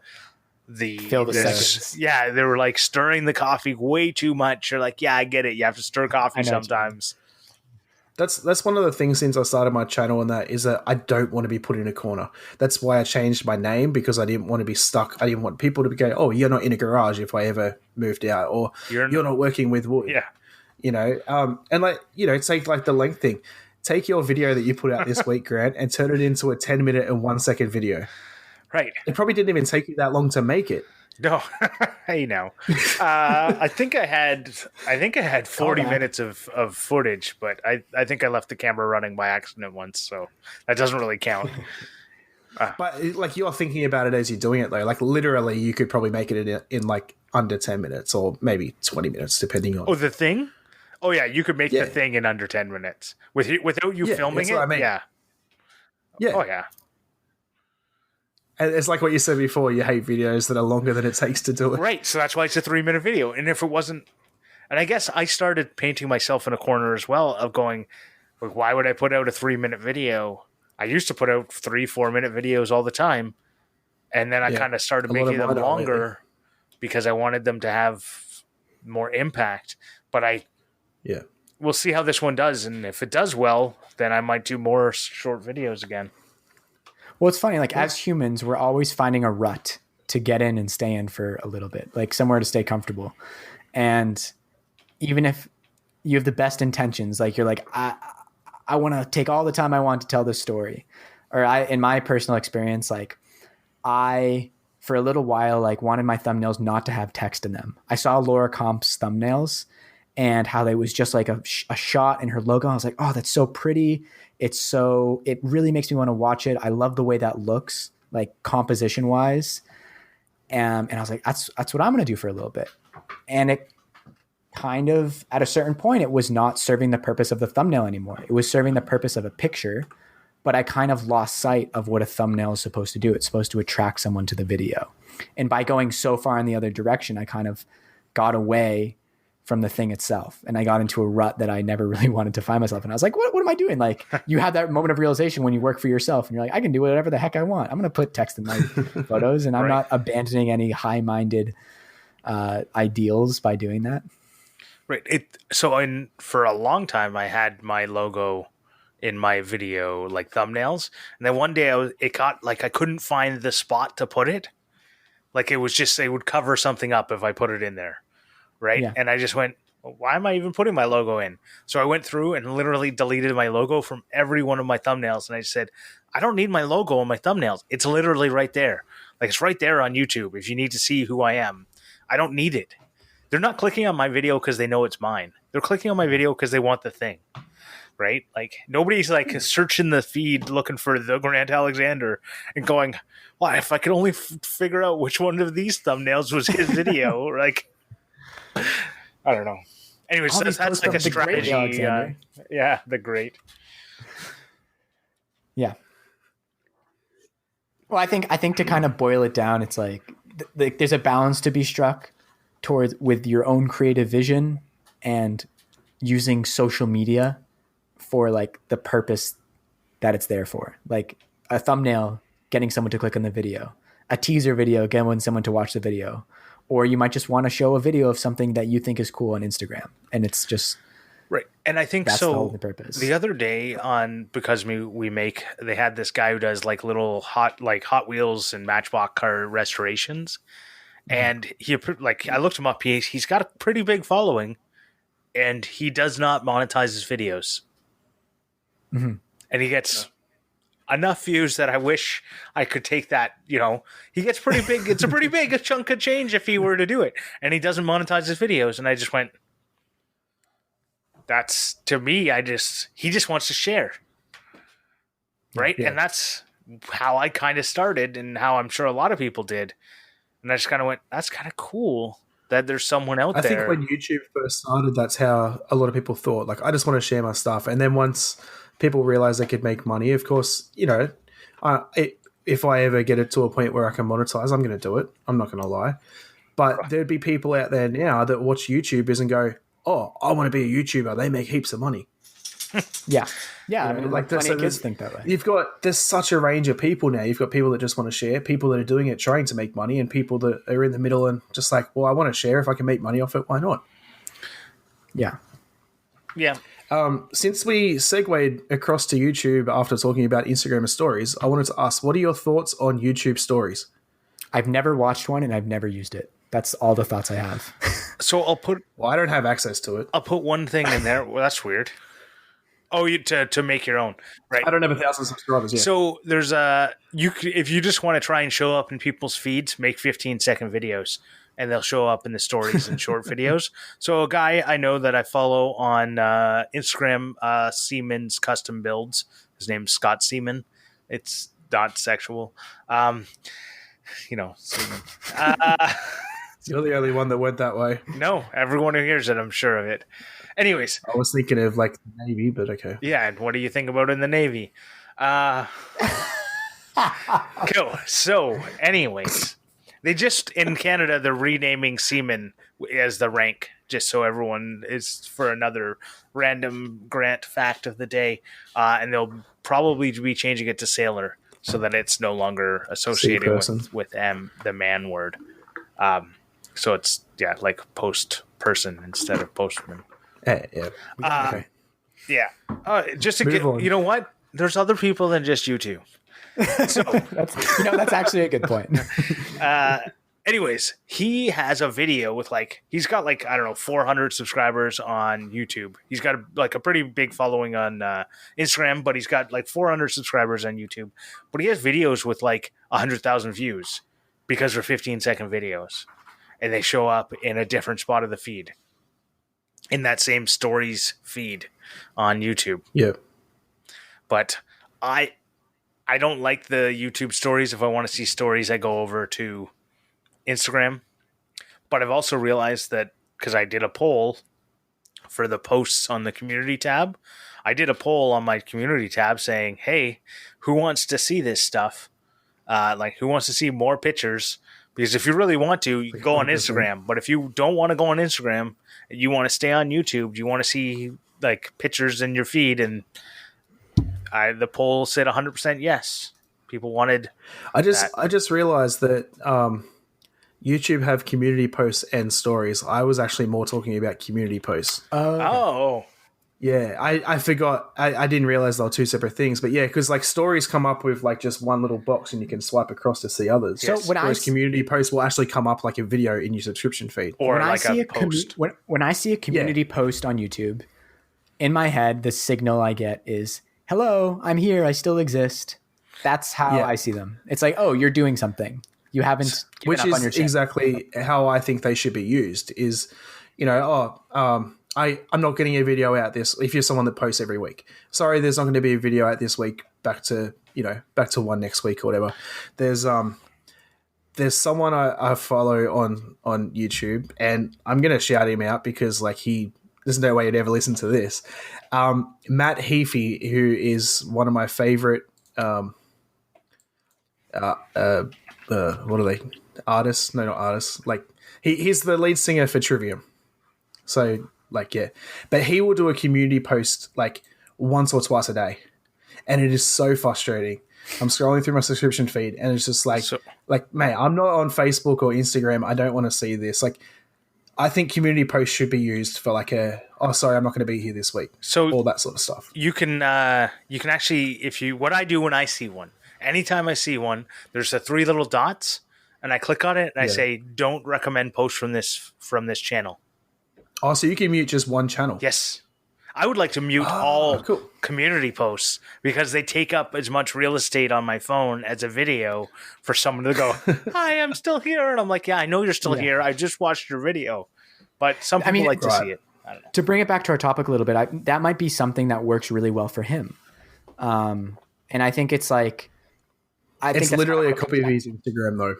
seconds. Yeah, they were like stirring the coffee way too much. You're like, yeah, I get it. You have to stir coffee sometimes. That's one of the things since I started my channel, and that is that I don't want to be put in a corner. That's why I changed my name, because I didn't want to be stuck. I didn't want people to be going, oh, you're not in a garage if I ever moved out, or you're not working with wood. Yeah. You know, and like, you know, take like the length thing. Take your video that you put out this week, Grant, and turn it into a 10-minute and 1 second video. Right. It probably didn't even take you that long to make it. No, hey now. I think I had 40 minutes of footage, but I think I left the camera running by accident once, so that doesn't really count. But like, you're thinking about it as you're doing it though. Like literally, you could probably make it in like under 10 minutes or maybe 20 minutes, depending on. Oh, the thing? Oh yeah, you could make the thing in under 10 minutes without you filming it. What I mean. Yeah. Oh yeah. And it's like what you said before, you hate videos that are longer than it takes to do it. Right, so that's why it's a 3-minute video. And if it wasn't... And I guess I started painting myself in a corner as well of going, like, why would I put out a 3-minute video? I used to put out 3-4-minute videos all the time. And then I kind of started making them longer because I wanted them to have more impact. But we'll see how this one does. And if it does well, then I might do more short videos again. Well, it's funny, like as humans, we're always finding a rut to get in and stay in for a little bit, like somewhere to stay comfortable. And even if you have the best intentions, like you're like, I want to take all the time I want to tell this story. Or in my personal experience, like I, for a little while, like wanted my thumbnails not to have text in them. I saw Laura Komp's thumbnails and how they was just like a shot in her logo. I was like, oh, that's so pretty. It really makes me want to watch it. I love the way that looks, like composition wise. And I was like, that's what I'm going to do for a little bit. And it kind of, at a certain point, it was not serving the purpose of the thumbnail anymore. It was serving the purpose of a picture, but I kind of lost sight of what a thumbnail is supposed to do. It's supposed to attract someone to the video. And by going so far in the other direction, I kind of got away from the thing itself. And I got into a rut that I never really wanted to find myself in. I was like, what am I doing? Like, you have that moment of realization when you work for yourself and you're like, I can do whatever the heck I want. I'm going to put text in my photos, and I'm not abandoning any high-minded ideals by doing that. Right. For a long time, I had my logo in my video, like thumbnails. And then one day I couldn't find the spot to put it. Like, it was just, they would cover something up if I put it in there. Right. Yeah. And I just went, why am I even putting my logo in? So I went through and literally deleted my logo from every one of my thumbnails. And I said, I don't need my logo on my thumbnails. It's literally right there. Like, it's right there on YouTube. If you need to see who I am, I don't need it. They're not clicking on my video because they know it's mine. They're clicking on my video because they want the thing. Right? Like, nobody's like searching the feed looking for the Grant Alexander and going, well, if I could only figure out which one of these thumbnails was his video. Like, I don't know. Anyways, that's like a strategy. Yeah, the great. Yeah. Well, I think to kind of boil it down, it's like there's a balance to be struck towards with your own creative vision and using social media for like the purpose that it's there for. Like a thumbnail, getting someone to click on the video, a teaser video, getting someone to watch the video. Or you might just want to show a video of something that you think is cool on Instagram. And it's just... Right. And I think that's so. The purpose. The other day they had this guy who does like little Hot Wheels and Matchbox car restorations. And I looked him up. He's got a pretty big following, and he does not monetize his videos. Mm-hmm. And he gets enough views that I wish I could take that. He gets pretty big. It's a pretty big chunk of change if he were to do it, and he doesn't monetize his videos. And I just went, that's, to me, he just wants to share. Right. Yeah. And that's how I kind of started, and how I'm sure a lot of people did. And I just kind of went, that's kind of cool that there's someone out there. I think when YouTube first started, that's how a lot of people thought. Like, I just want to share my stuff. And then once people realized they could make money, of course, if I ever get it to a point where I can monetize, I'm going to do it. I'm not going to lie. But there'd be people out there now that watch YouTubers and go, oh, I want to be a YouTuber. They make heaps of money. Yeah. I mean, like plenty of kids think that way. There's such a range of people now. You've got people that just want to share, people that are doing it trying to make money, and people that are in the middle and just like, well, I want to share. If I can make money off it, why not? Yeah. Yeah. Since we segued across to YouTube after talking about Instagram stories, I wanted to ask, what are your thoughts on YouTube stories? I've never watched one and I've never used it. That's all the thoughts I have. So I don't have access to it. I'll put one thing in there. Well, that's weird. Oh, to make your own, right? I don't have 1,000 subscribers yet. So there's if you just want to try and show up in people's feeds, make 15-second videos, and they'll show up in the stories and short videos. So a guy I know that I follow on Instagram, Seaman's Custom Builds. His name's Scott Seaman. It's not sexual. Seaman. You're the only one that went that way. No, everyone who hears it, I'm sure of it. Anyways. I was thinking of like the Navy, but okay. Yeah, and what do you think about in the Navy? Cool. So, anyways, they just, in Canada, they're renaming seaman as the rank, just so everyone is for another random Grant fact of the day. And they'll probably be changing it to sailor so that it's no longer associated with the man word. So it's, like post person instead of postman. Yeah. Okay. Yeah. Just to get, you know what? There's other people than just you two. So that's actually a good point. Anyways, he has a video with he's got 400 subscribers on YouTube. He's got a pretty big following on Instagram, but he's got 400 subscribers on YouTube. But he has videos with 100,000 views because they're 15-second videos, and they show up in a different spot of the feed. In that same stories feed on YouTube. Yeah. But I don't like the YouTube stories. If I want to see stories, I go over to Instagram. But I've also realized that because I did a poll for the posts on the community tab, I did a poll on my community tab saying, hey, who wants to see this stuff? Who wants to see more pictures Because if you really want to, you can go on 100%. Instagram. But if you don't want to go on Instagram, you want to stay on YouTube, you want to see like pictures in your feed, and the poll said 100% yes. People wanted. I just realized that YouTube have community posts and stories. I was actually more talking about community posts. Oh. Yeah, I forgot. I didn't realize they were two separate things. But yeah, because like stories come up with like just one little box and you can swipe across to see others. So whereas community posts will actually come up like a video in your subscription feed. Or when like I see a post. When I see a community post on YouTube, in my head, the signal I get is, hello, I'm here. I still exist. That's how I see them. It's like, oh, you're doing something. You haven't given Which up on your is channel. exactly how I think they should be used is, I'm not getting a video out this, if you're someone that posts every week. Sorry, there's not going to be a video out this week, back to one next week or whatever. There's someone I follow on YouTube, and I'm going to shout him out because like there's no way he'd ever listen to this. Matt Heafy, who is one of my favorite, what are they? Artists? No, not artists. Like he's the lead singer for Trivium. So like, yeah, but he will do a community post like once or twice a day. And it is so frustrating. I'm scrolling through my subscription feed and it's just like, mate, I'm not on Facebook or Instagram. I don't want to see this. Like, I think community posts should be used for like sorry, I'm not going to be here this week. So all that sort of stuff. You can actually, what I do when I see one, anytime I see one, there's the 3 little dots and I click on it and I say, don't recommend posts from this channel. Oh, so you can mute just one channel? Yes. I would like to mute all community posts because they take up as much real estate on my phone as a video for someone to go, hi, I'm still here. And I'm like, yeah, I know you're still here. I just watched your video. But some people like to see it. I don't know. To bring it back to our topic a little bit, that might be something that works really well for him. And I think it's like... It's literally a copy of his Instagram, though.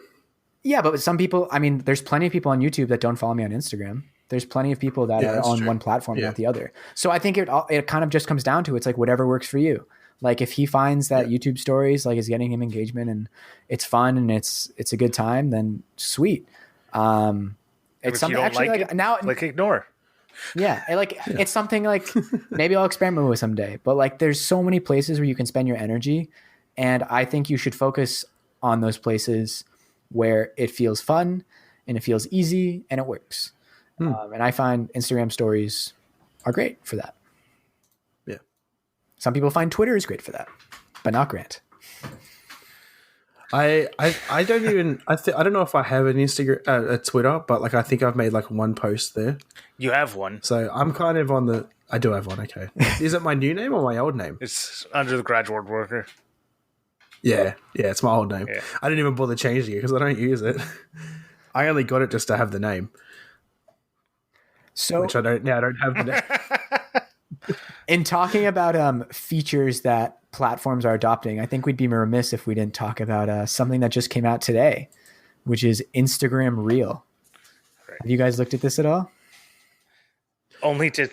Yeah, but some people... I mean, there's plenty of people on YouTube that don't follow me on Instagram. There's plenty of people that are on one platform and not the other. So I think it kind of just comes down to it's like whatever works for you. Like if he finds that YouTube stories like is getting him engagement and it's fun and it's a good time, then sweet. It's something actually like now ignore. Yeah, it's something like maybe I'll experiment with someday. But like there's so many places where you can spend your energy, and I think you should focus on those places where it feels fun and it feels easy and it works. And I find Instagram stories are great for that. Yeah. Some people find Twitter is great for that, but not Grant. I don't even I don't know if I have an Instagram a Twitter, but like I think I've made like one post there. You have one. So I'm kind of on the. I do have one. Okay. Is it my new name or my old name? It's under the graduate worker. Yeah, it's my old name. Yeah. I didn't even bother changing it because I don't use it. I only got it just to have the name. So, which I don't have the name. In talking about features that platforms are adopting, I think we'd be remiss if we didn't talk about something that just came out today, which is Instagram Reel. Right. Have you guys looked at this at all? Only to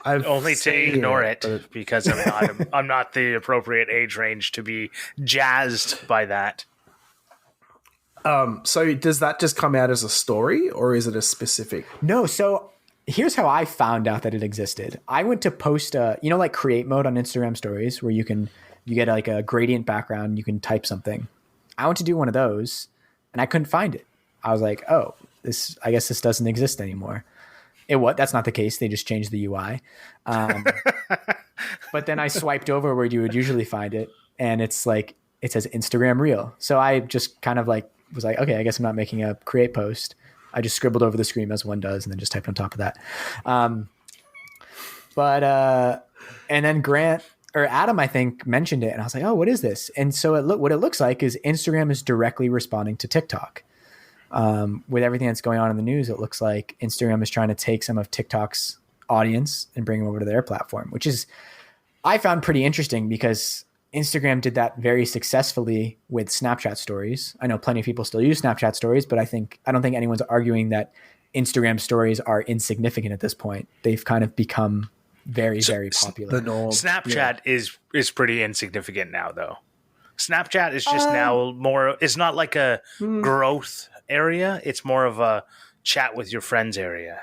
ignore it because I'm not the appropriate age range to be jazzed by that. So does that just come out as a story or is it a specific? No. So here's how I found out that it existed. I went to post like create mode on Instagram stories where you get like a gradient background. You can type something. I went to do one of those and I couldn't find it. I was like, oh, I guess this doesn't exist anymore. That's not the case. They just changed the UI. But then I swiped over where you would usually find it. And it's like, it says Instagram Reel. So I just kind of like was like, okay, I guess I'm not making a create post. I just scribbled over the screen as one does and then just typed on top of that. And then Grant or Adam, I think, mentioned it. And I was like, oh, what is this? And so what it looks like is Instagram is directly responding to TikTok. With everything that's going on in the news, it looks like Instagram is trying to take some of TikTok's audience and bring them over to their platform, which is I found pretty interesting because Instagram did that very successfully with Snapchat stories. I know plenty of people still use Snapchat stories, but I don't think anyone's arguing that Instagram stories are insignificant at this point. They've kind of become very, very popular. The norm. Snapchat is pretty insignificant now, though. Snapchat is just now more. It's not like a growth area. It's more of a chat with your friends area.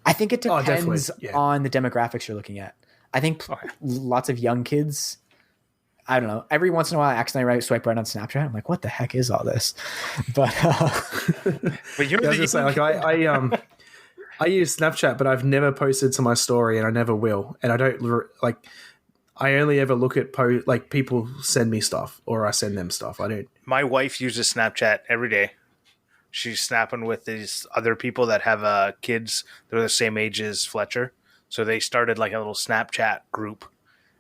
I think it depends definitely, yeah. on the demographics you're looking at. I think lots of young kids, I don't know, every once in a while I accidentally swipe right on Snapchat. I'm like, what the heck is all this? But you're I was gonna say, like, I use Snapchat, but I've never posted to my story, and I never will. And I don't like. I only ever look at like people send me stuff, or I send them stuff. I don't. My wife uses Snapchat every day. She's snapping with these other people that have kids. They're the same age as Fletcher, so they started like a little Snapchat group.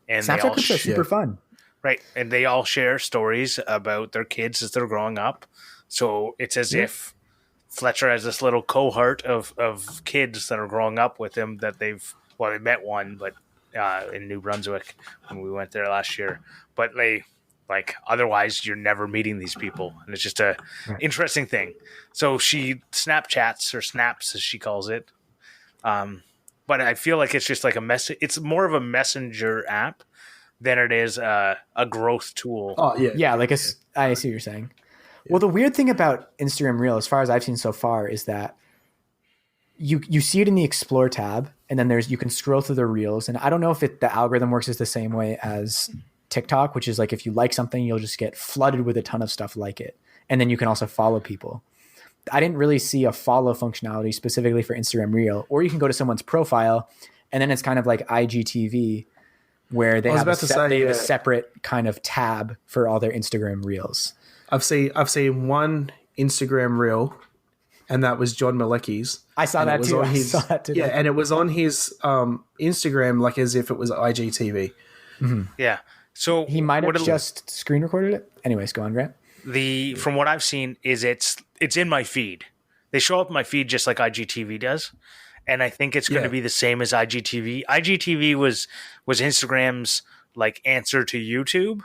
And Snapchat groups are super fun, right? And they all share stories about their kids as they're growing up. So it's as if Fletcher has this little cohort of kids that are growing up with him that they met one, but in New Brunswick when we went there last year. But they, like, otherwise you're never meeting these people. And it's just a interesting thing. So she Snapchats, or snaps as she calls it. But I feel like it's just like it's more of a messenger app than it is a growth tool. Oh, yeah. Yeah, like I see what you're saying. Well, the weird thing about Instagram Reel, as far as I've seen so far, is that you see it in the Explore tab, and then you can scroll through the Reels. And I don't know if the algorithm works the same way as TikTok, which is like if you like something, you'll just get flooded with a ton of stuff like it. And then you can also follow people. I didn't really see a follow functionality specifically for Instagram Reel, or you can go to someone's profile, and then it's kind of like IGTV, where they have a separate kind of tab for all their Instagram Reels. I've seen one Instagram reel, and that was John Malecki's. I saw that too. I saw that today. Yeah, and it was on his Instagram, like as if it was IGTV. Mm-hmm. Yeah. So he might have just screen recorded it. Anyways, go on, Grant. From what I've seen is it's in my feed. They show up in my feed just like IGTV does. And I think it's going to be the same as IGTV. IGTV was Instagram's like answer to YouTube.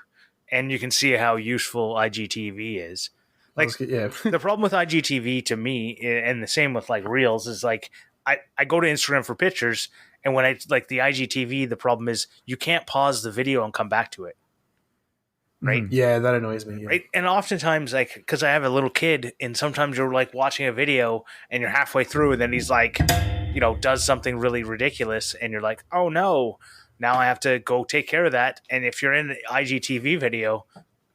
And you can see how useful IGTV is. Like, the problem with IGTV to me, and the same with like Reels, is like I go to Instagram for pictures, and when I like the IGTV, the problem is you can't pause the video and come back to it. Right? Yeah, that annoys me. Yeah. Right? And oftentimes, like, because I have a little kid, and sometimes you're like watching a video, and you're halfway through, and then he's like, does something really ridiculous, and you're like, oh no. Now I have to go take care of that. And if you're in an IGTV video,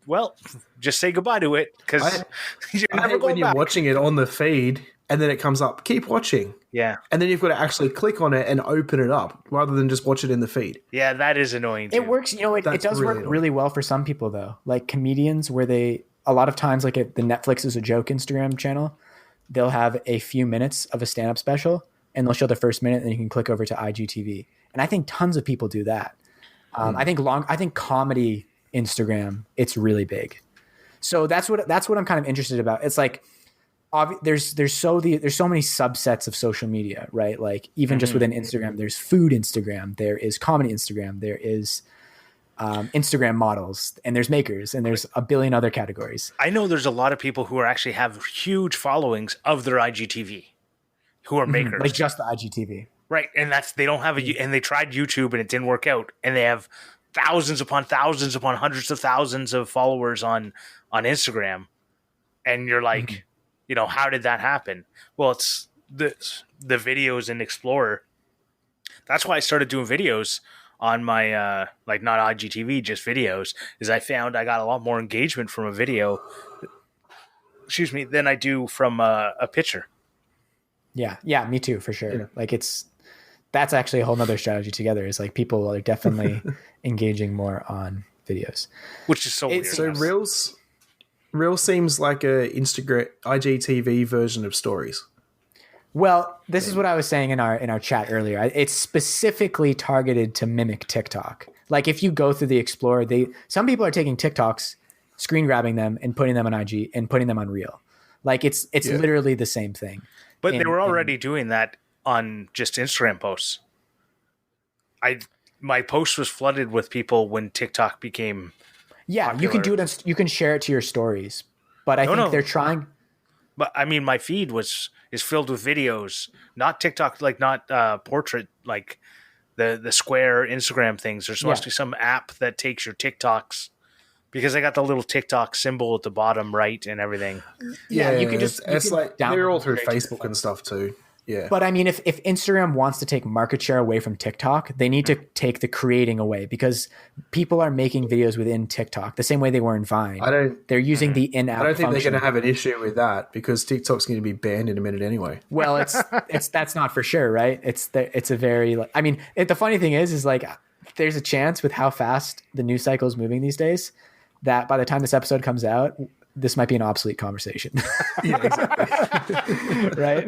well, just say goodbye to it, because you're never going when you're watching it on the feed and then it comes up, keep watching. Yeah. And then you've got to actually click on it and open it up rather than just watch it in the feed. Yeah, that is annoying too. It works. It does work really well for some people, though. Like comedians, where a lot of times, like the Netflix is a joke Instagram channel, they'll have a few minutes of a stand-up special, and they'll show the first minute, and then you can click over to IGTV. And I think tons of people do that. I think comedy Instagram, it's really big. So that's what I'm kind of interested about. It's like there's so many subsets of social media, right? Like even just within Instagram, there's food Instagram, there is comedy Instagram, there is Instagram models, and there's makers, and there's a billion other categories. I know there's a lot of people who actually have huge followings of their IGTV, who are makers, like just the IGTV. Right, and they don't have and they tried YouTube and it didn't work out, and they have thousands upon hundreds of thousands of followers on Instagram, and you're like, how did that happen? Well, it's the videos in Explorer. That's why I started doing videos on my like not IGTV, just videos. Is I found I got a lot more engagement from a video, than I do from a picture. Yeah, me too, for sure. Yeah. Like that's actually a whole nother strategy together. Is like people are definitely engaging more on videos, which is so weird. So Reels seems like a Instagram IGTV version of Stories. Well, this is what I was saying in our chat earlier. It's specifically targeted to mimic TikTok. Like if you go through the Explorer, some people are taking TikToks, screen grabbing them, and putting them on IG and putting them on Reel. Like it's literally the same thing. But they were already doing that on just Instagram posts. My post was flooded with people when TikTok became popular. You can do it. You can share it to your stories, but I think they're trying. But I mean, my feed is filled with videos, not TikTok, like not portrait, like the Square Instagram things. There's supposed to be some app that takes your TikToks because I got the little TikTok symbol at the bottom right and everything. Yeah, you can just it's like they're all through straight to your Facebook phone. and stuff too. Yeah, But I mean, if Instagram wants to take market share away from TikTok, they need to take the creating away, because people are making videos within TikTok the same way they were in Vine. They're using the in-app I don't think function. they're going to have an issue with that because TikTok's going to be banned in a minute anyway. Well, it's that's not for sure, right? It's a very, I mean, the funny thing is like there's a chance with how fast the news cycle is moving these days that by the time this episode comes out, this might be an obsolete conversation. Yeah, exactly. Right?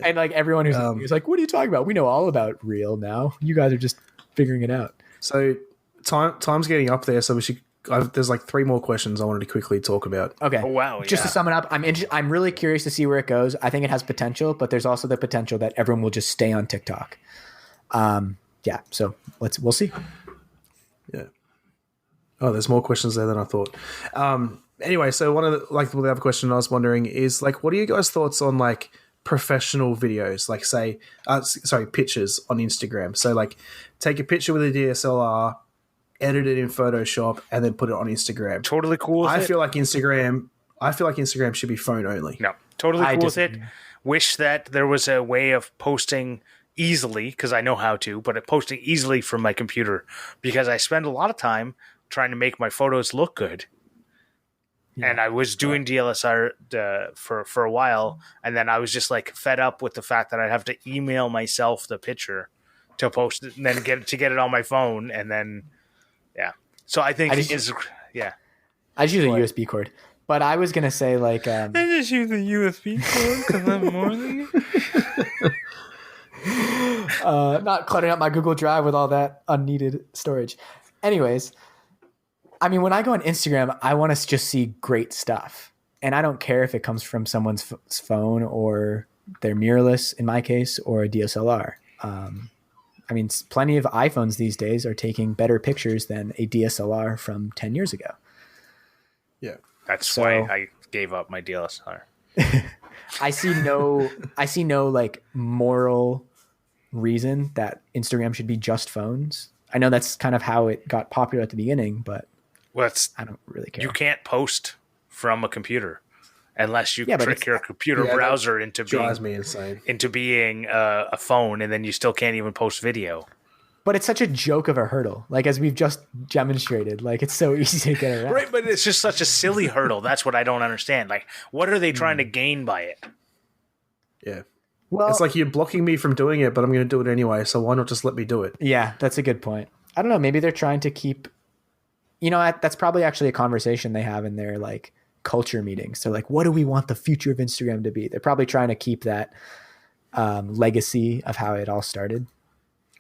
And like everyone who's like, what are you talking about? We know all about Reel now. You guys are just figuring it out. So time's getting up there, so we should. There's like 3 more questions I wanted to quickly talk about. Okay. Oh, wow. Just to sum it up, I'm really curious to see where it goes. I think it has potential, but there's also the potential that everyone will just stay on TikTok. Yeah. So we'll see. Yeah. Oh, there's more questions there than I thought. Anyway, so one of the other question I was wondering is like, what are you guys' thoughts on like professional videos, like say, pictures on Instagram? So like, take a picture with a DSLR, edit it in Photoshop, and then put it on Instagram. Totally cool with I it. feel like Instagram should be phone only. No, totally I cool with it. disagree. Wish that there was a way of posting easily, because I know how to, but posting easily from my computer, because I spend a lot of time trying to make my photos look good. Yeah. And I was doing DLSR for a while, and then I was just like fed up with the fact that I'd have to email myself the picture to post it, and then get it on my phone, and then So I think I just use a USB cord. But I was gonna say like I just use a USB cord because I'm Morley. Not cluttering up my Google Drive with all that unneeded storage. Anyways, I mean, when I go on Instagram, I want to just see great stuff. And I don't care if it comes from someone's phone or their mirrorless, in my case, or a DSLR. I mean, plenty of iPhones these days are taking better pictures than a DSLR from 10 years ago. Yeah. That's why I gave up my DSLR. I see no like moral reason that Instagram should be just phones. I know that's kind of how it got popular at the beginning, but I don't really care. You can't post from a computer unless you trick your computer browser into being a phone, and then you still can't even post video. But it's such a joke of a hurdle, like as we've just demonstrated. Like it's so easy to get around. Right, but it's just such a silly hurdle. That's what I don't understand. Like, what are they trying to gain by it? Yeah. Well, it's like you're blocking me from doing it, but I'm going to do it anyway. So why not just let me do it? Yeah, that's a good point. I don't know. Maybe they're trying to keep. That's probably actually a conversation they have in their like culture meetings. So like, what do we want the future of Instagram to be? They're probably trying to keep that legacy of how it all started.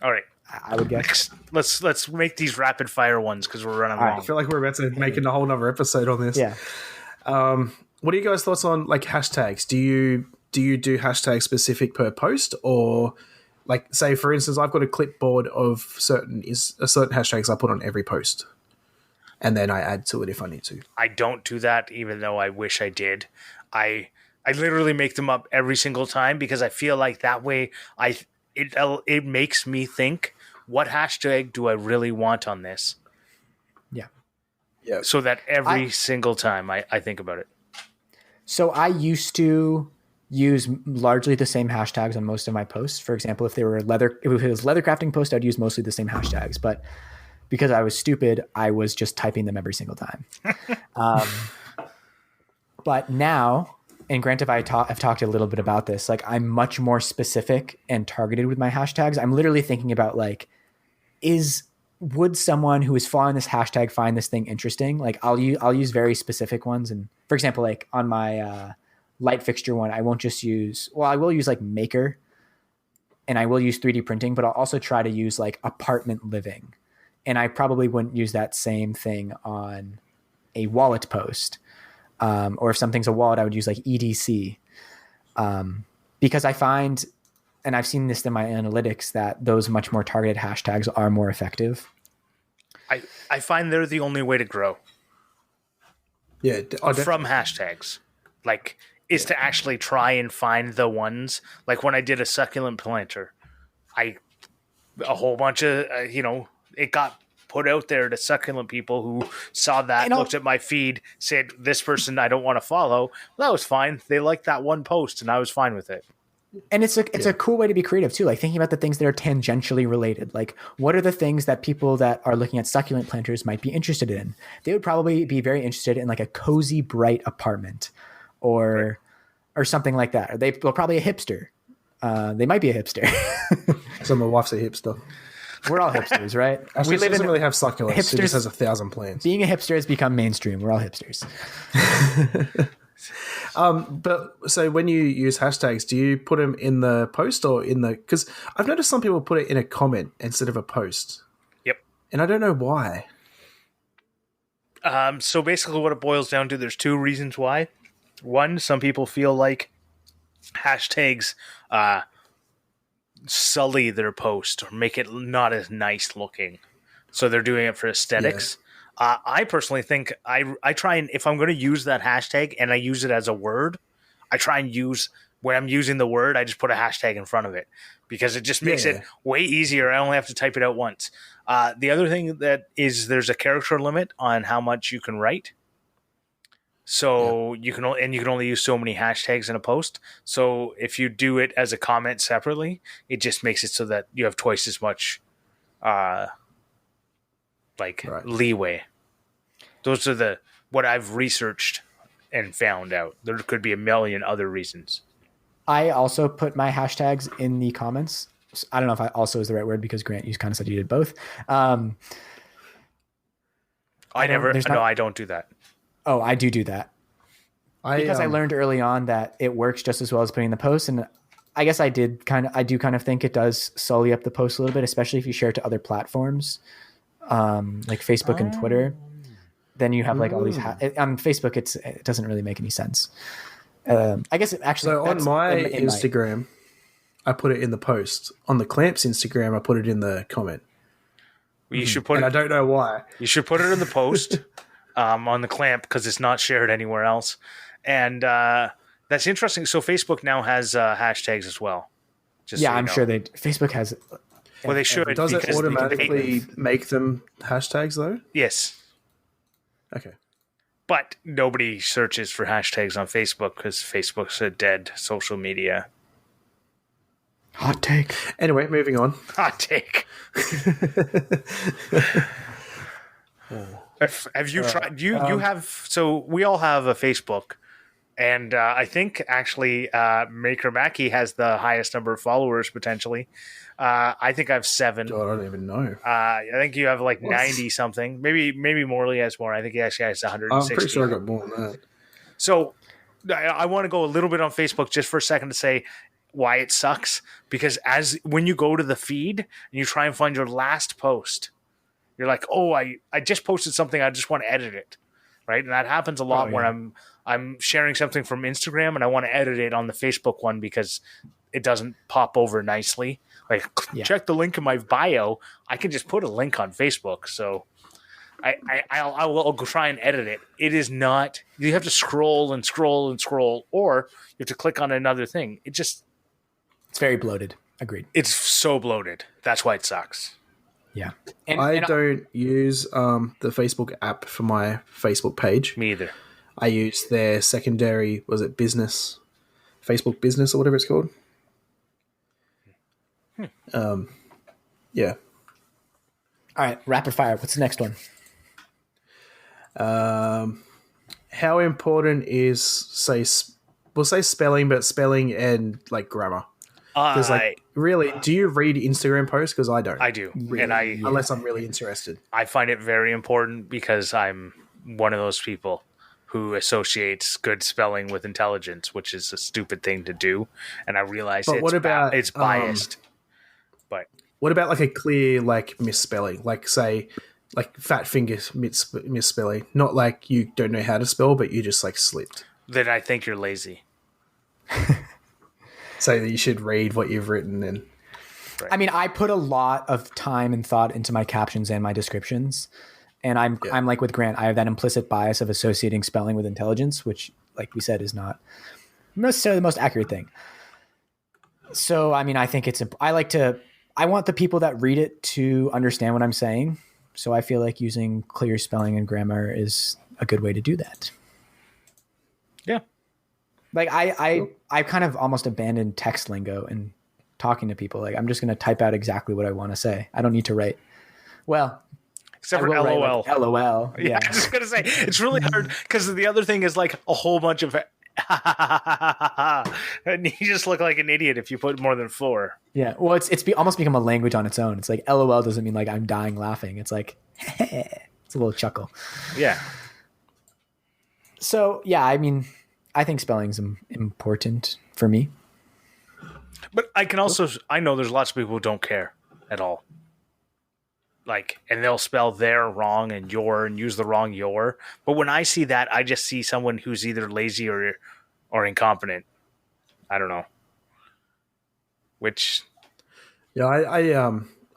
All right. I would guess. Let's make these rapid fire ones because we're running long. I feel like we're about to make a whole nother episode on this. Yeah. What are you guys' thoughts on like hashtags? Do you do hashtags specific per post, or like say for instance, I've got a clipboard of certain hashtags I put on every post, and then I add to it if I need to. I don't do that, even though I wish I did. I literally make them up every single time because I feel like that way it makes me think, what hashtag do I really want on this? Yeah. Yeah. So that every single time I think about it. So I used to use largely the same hashtags on most of my posts. For example, if it was leather crafting post, I'd use mostly the same hashtags. But because I was stupid, I was just typing them every single time. But now, and granted, I've talked a little bit about this, like I'm much more specific and targeted with my hashtags. I'm literally thinking about like, would someone who is following this hashtag find this thing interesting? Like I'll use very specific ones. And for example, like on my light fixture one, I will use like maker, and I will use 3D printing, but I'll also try to use like apartment living. And I probably wouldn't use that same thing on a wallet post. Or if something's a wallet, I would use like EDC. Because I find, and I've seen this in my analytics, that those much more targeted hashtags are more effective. I find they're the only way to grow. Yeah. From hashtags. Like, is to actually try and find the ones. Like when I did a succulent planter, a whole bunch of, it got put out there to succulent people who saw that, looked at my feed, said, this person I don't want to follow. Well, that was fine. They liked that one post, and I was fine with it. And it's a cool way to be creative too. Like thinking about the things that are tangentially related. Like what are the things that people that are looking at succulent planters might be interested in? They would probably be very interested in like a cozy, bright apartment or something like that. Or they're probably a hipster. They might be a hipster. So my wife's a hipster. We're all hipsters, right? Actually, she doesn't really have succulents. She just has 1,000 plants. Being a hipster has become mainstream. We're all hipsters. But so when you use hashtags, do you put them in the post or in the? Because I've noticed some people put it in a comment instead of a post. Yep. And I don't know why. So basically, what it boils down to, there's two reasons why. One, some people feel like hashtags sully their post or make it not as nice looking, so they're doing it for aesthetics. I personally think I try and, if I'm going to use that hashtag and I use it as a word, I try and use, when I'm using the word, I just put a hashtag in front of it because it just makes it way easier. I only have to type it out once. The other thing that is, there's a character limit on how much you can write. So you can only use so many hashtags in a post. So if you do it as a comment separately, it just makes it so that you have twice as much leeway. Those are what I've researched and found out. There could be a million other reasons. I also put my hashtags in the comments. I don't know if I also is the right word because Grant, you kind of said you did both. I don't do that. Oh, I do that. Because I learned early on that it works just as well as putting the post. And I guess I do kind of think it does sully up the post a little bit, especially if you share it to other platforms, like Facebook and Twitter. Then you have like all these on Facebook. It doesn't really make any sense. I guess it actually. So on my Instagram, I put it in the post. On the Clamps Instagram, I put it in the comment. Well, you should put. And I don't know why. You should put it in the post on the Clamp because it's not shared anywhere else, and that's interesting. So Facebook now has hashtags as well. I'm sure Facebook has. Well, they should. Does it automatically make them hashtags though? Yes. Okay. But nobody searches for hashtags on Facebook because Facebook's a dead social media. Hot take. Anyway, moving on. Hot take. Have you tried? You have. So we all have a Facebook, and I think actually Maker Mackie has the highest number of followers potentially. I think I have 7. God, I don't even know. I think you have like 90 something. Maybe Morley has more. I think he actually has 160. I'm pretty sure I got more than that. So I want to go a little bit on Facebook just for a second to say why it sucks. Because when you go to the feed and you try and find your last post, you're like, oh, I just posted something. I just want to edit it. Right. And that happens a lot where I'm sharing something from Instagram and I want to edit it on the Facebook one because it doesn't pop over nicely. Like, check the link in my bio. I can just put a link on Facebook. So I will try and edit it. It is not, you have to scroll and scroll and scroll, or you have to click on another thing. It's very bloated. Agreed. It's so bloated. That's why it sucks. Yeah. I don't use the Facebook app for my Facebook page. Me either. I use their secondary, business, Facebook business or whatever it's called. Yeah. All right, rapid fire. What's the next one? How important is say spelling, but spelling and like grammar? Because really, do you read Instagram posts? Because I don't. I do, really, and unless I'm really interested. I find it very important because I'm one of those people who associates good spelling with intelligence, which is a stupid thing to do, and I realize it's biased. But what about like a clear like misspelling, like say like fat finger misspelling, not like you don't know how to spell, but you just like slipped. Then I think you're lazy. So that you should read what you've written and. Right. I mean, I put a lot of time and thought into my captions and my descriptions, and I'm like with Grant. I have that implicit bias of associating spelling with intelligence, which, like we said, is not necessarily the most accurate thing. So, I mean, I think I want the people that read it to understand what I'm saying. So I feel like using clear spelling and grammar is a good way to do that. Yeah. Like I kind of almost abandoned text lingo and talking to people. Like I'm just going to type out exactly what I want to say. I don't need to write. Well, except for LOL. Like LOL. Yeah, I was just gonna say it's really hard because the other thing is like a whole bunch of and you just look like an idiot if you put more than 4. Yeah, well, almost become a language on its own. It's like LOL doesn't mean like I'm dying laughing. It's like it's a little chuckle. Yeah. So yeah, I mean, I think spelling's important for me. But I know there's lots of people who don't care at all. Like, and they'll spell their wrong and your and use the wrong your. But when I see that, I just see someone who's either lazy or incompetent. I don't know. Which, yeah,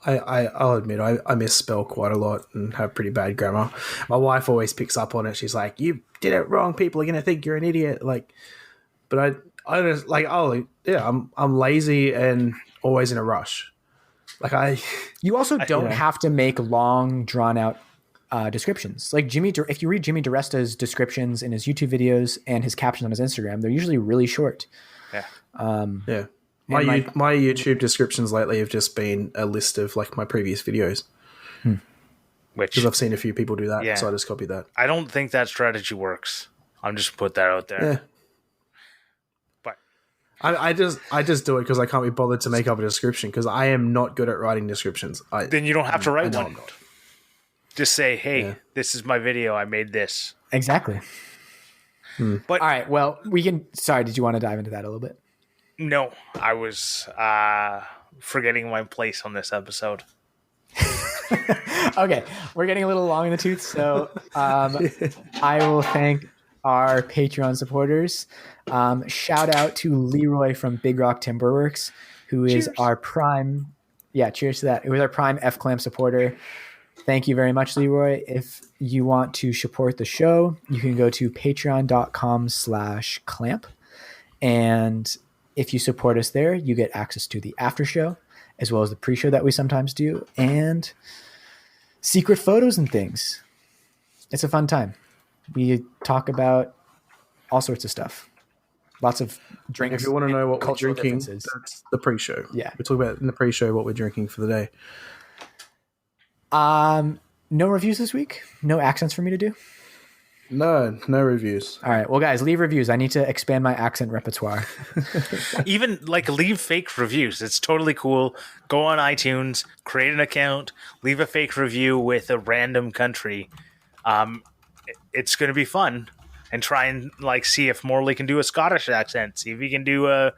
I'll admit I misspell quite a lot and have pretty bad grammar. My wife always picks up on it. She's like, "You did it wrong. People are gonna think you're an idiot." Like, but I just like, oh yeah, I'm lazy and always in a rush. Like you also don't have to make long, drawn out descriptions. Like if you read Jimmy DiResta's descriptions in his YouTube videos and his captions on his Instagram, they're usually really short. Yeah. Yeah. My YouTube descriptions lately have just been a list of like my previous videos. Because I've seen a few people do that, so I just copied that. I don't think that strategy works. I'm just put that out there. Yeah. I just do it because I can't be bothered to make up a description because I am not good at writing descriptions. Then you don't have to write one. Just say, "Hey, this is my video. I made this." Exactly. But all right, well, we can. Sorry, did you want to dive into that a little bit? No, I was forgetting my place on this episode. Okay, we're getting a little long in the tooth, so I will thank our Patreon supporters. Shout out to Leroy from Big Rock Timberworks, who is our prime. Yeah, cheers to that. Who is our prime F-Clamp supporter. Thank you very much, Leroy. If you want to support the show, you can go to patreon.com/clamp. And if you support us there, you get access to the after show, as well as the pre-show that we sometimes do, and secret photos and things. It's a fun time. We talk about all sorts of stuff. Lots of drinks. If you want to know what we're drinking, that's the pre-show. Yeah. We talk about in the pre-show what we're drinking for the day. No reviews this week? No accents for me to do? No reviews. All right. Well, guys, leave reviews. I need to expand my accent repertoire. Even like leave fake reviews. It's totally cool. Go on iTunes, create an account, leave a fake review with a random country. It's going to be fun. And try and like see if Morley can do a Scottish accent. See if he can do an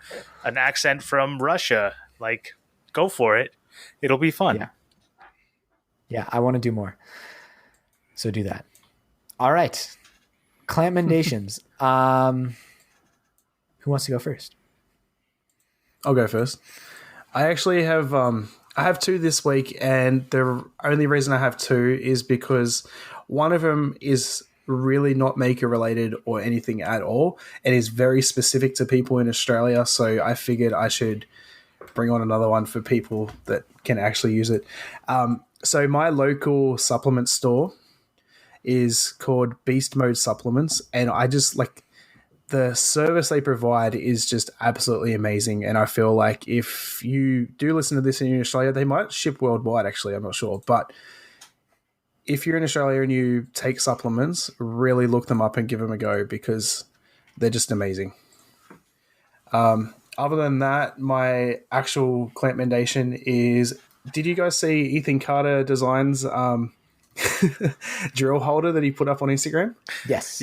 accent from Russia. Like, go for it. It'll be fun. Yeah, I want to do more. So do that. All right. Clampmendations. Who wants to go first? I'll go first. I actually have I have 2 this week, and the only reason I have 2 is because one of them is really not maker related or anything at all, and is very specific to people in Australia. So I figured I should bring on another one for people that can actually use it. So my local supplement store is called Beast Mode Supplements, and I just like the service they provide is just absolutely amazing. And I feel like if you do listen to this in Australia, they might ship worldwide. Actually, I'm not sure, but if you're in Australia and you take supplements, really look them up and give them a go because they're just amazing. Other than that, my actual Clampmendation is, did you guys see Ethan Carter Designs drill holder that he put up on Instagram? Yes.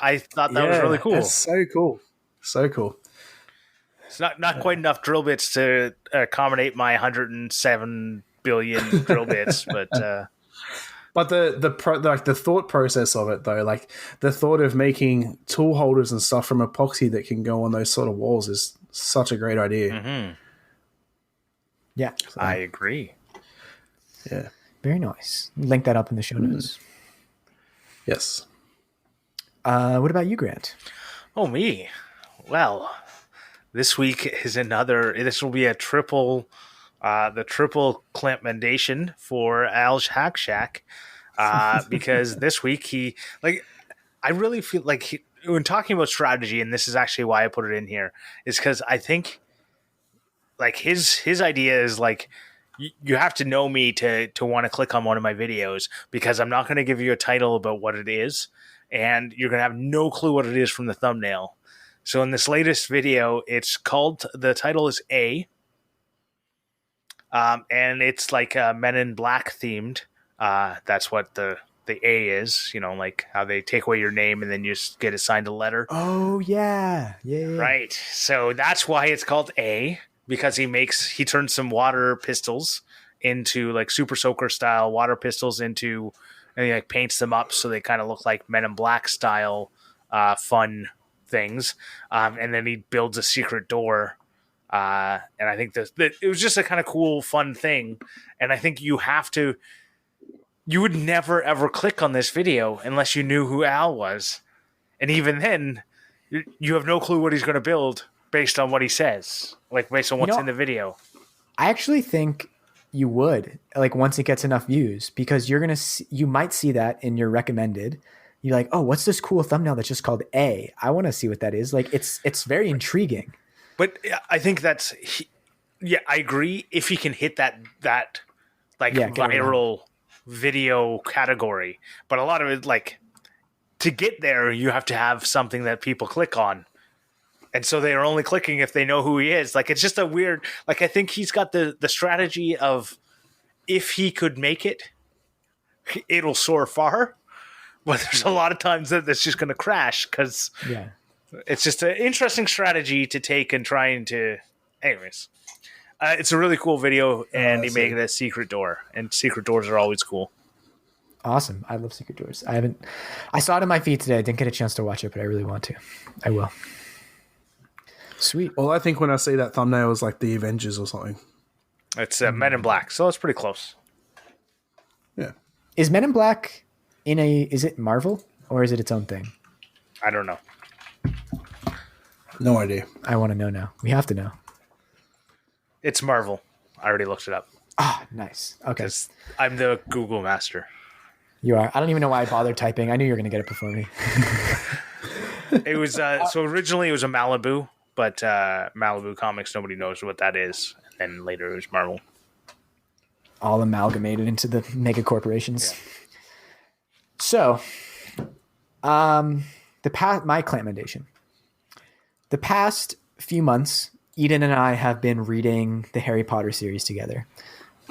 I thought that was really cool. That's so cool. So cool. It's not quite enough drill bits to accommodate my 107 billion drill bits, but the thought process of it, though, like the thought of making tool holders and stuff from epoxy that can go on those sort of walls is such a great idea. Mm-hmm. Yeah, so, I agree. Yeah, very nice. Link that up in the show notes. Yes. What about you, Grant? Oh, me. Well, this week is this will be a triple the triple Clampmendation for Al's Hack Shack, because this week I really feel like when talking about strategy, and this is actually why I put it in here, is because I think like his idea is like you have to know me to want to click on one of my videos, because I'm not going to give you a title about what it is, and you're going to have no clue what it is from the thumbnail. So in this latest video, the title is A, and it's like Men in Black themed. That's what the A is, like how they take away your name and then you just get assigned a letter. Oh yeah. Right. So that's why it's called A, because he turns some water pistols into like Super Soaker style water pistols and he like paints them up so they kind of look like Men in Black style fun things. And then he builds a secret door. And I think that it was just a kind of cool, fun thing. And I think you would never ever click on this video unless you knew who Al was. And even then, you have no clue what he's going to build based on what he says, like based on what's in the video. I actually think you would, like, once it gets enough views, because you might see that in your recommended. You're like, oh, what's this cool thumbnail that's just called A? I want to see what that is. Like, it's very intriguing. But I think I agree. If he can hit that viral video category, but a lot of it, like, to get there, you have to have something that people click on. And so they are only clicking if they know who he is. Like, it's just a weird, like, I think he's got the strategy of, if he could make it, it'll soar far. But there's a lot of times that it's just going to crash, because it's just an interesting strategy to take and trying to, anyways. It's a really cool video, and he made it a secret door, and secret doors are always cool. Awesome. I love secret doors. I saw it in my feed today. I didn't get a chance to watch it, but I really want to. I will. Sweet. Well, I think when I see that thumbnail, it's like the Avengers or something. It's Men in Black, so it's pretty close. Yeah. Is Men in Black is it Marvel, or is it its own thing? I don't know. No idea. I want to know now. We have to know. It's Marvel. I already looked it up. Ah, nice. Okay. I'm the Google master. You are. I don't even know why I bothered typing. I knew you were going to get it before me. It was so originally it was a Malibu, but Malibu Comics, nobody knows what that is. And then later it was Marvel. All amalgamated into the mega corporations. Yeah. So, my Clampmendation. The past few months, Eden and I have been reading the Harry Potter series together.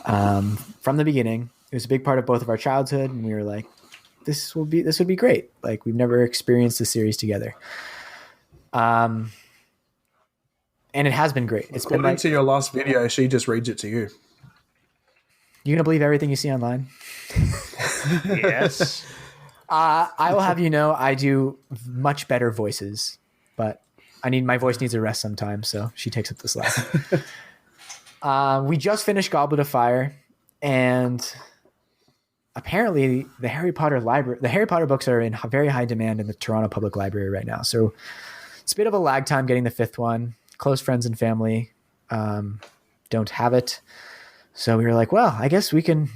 From the beginning, it was a big part of both of our childhood, and we were like, this would be great. Like, we've never experienced the series together. And it has been great. It's According to your last video, she just reads it to you. You gonna believe everything you see online? Yes. I will have you know, I do much better voices, but my voice needs a rest sometimes, so she takes up the slack. We just finished Goblet of Fire, and apparently the Harry Potter books are in very high demand in the Toronto Public Library right now. So it's a bit of a lag time getting the fifth one. Close friends and family don't have it. So we were like, well, I guess we can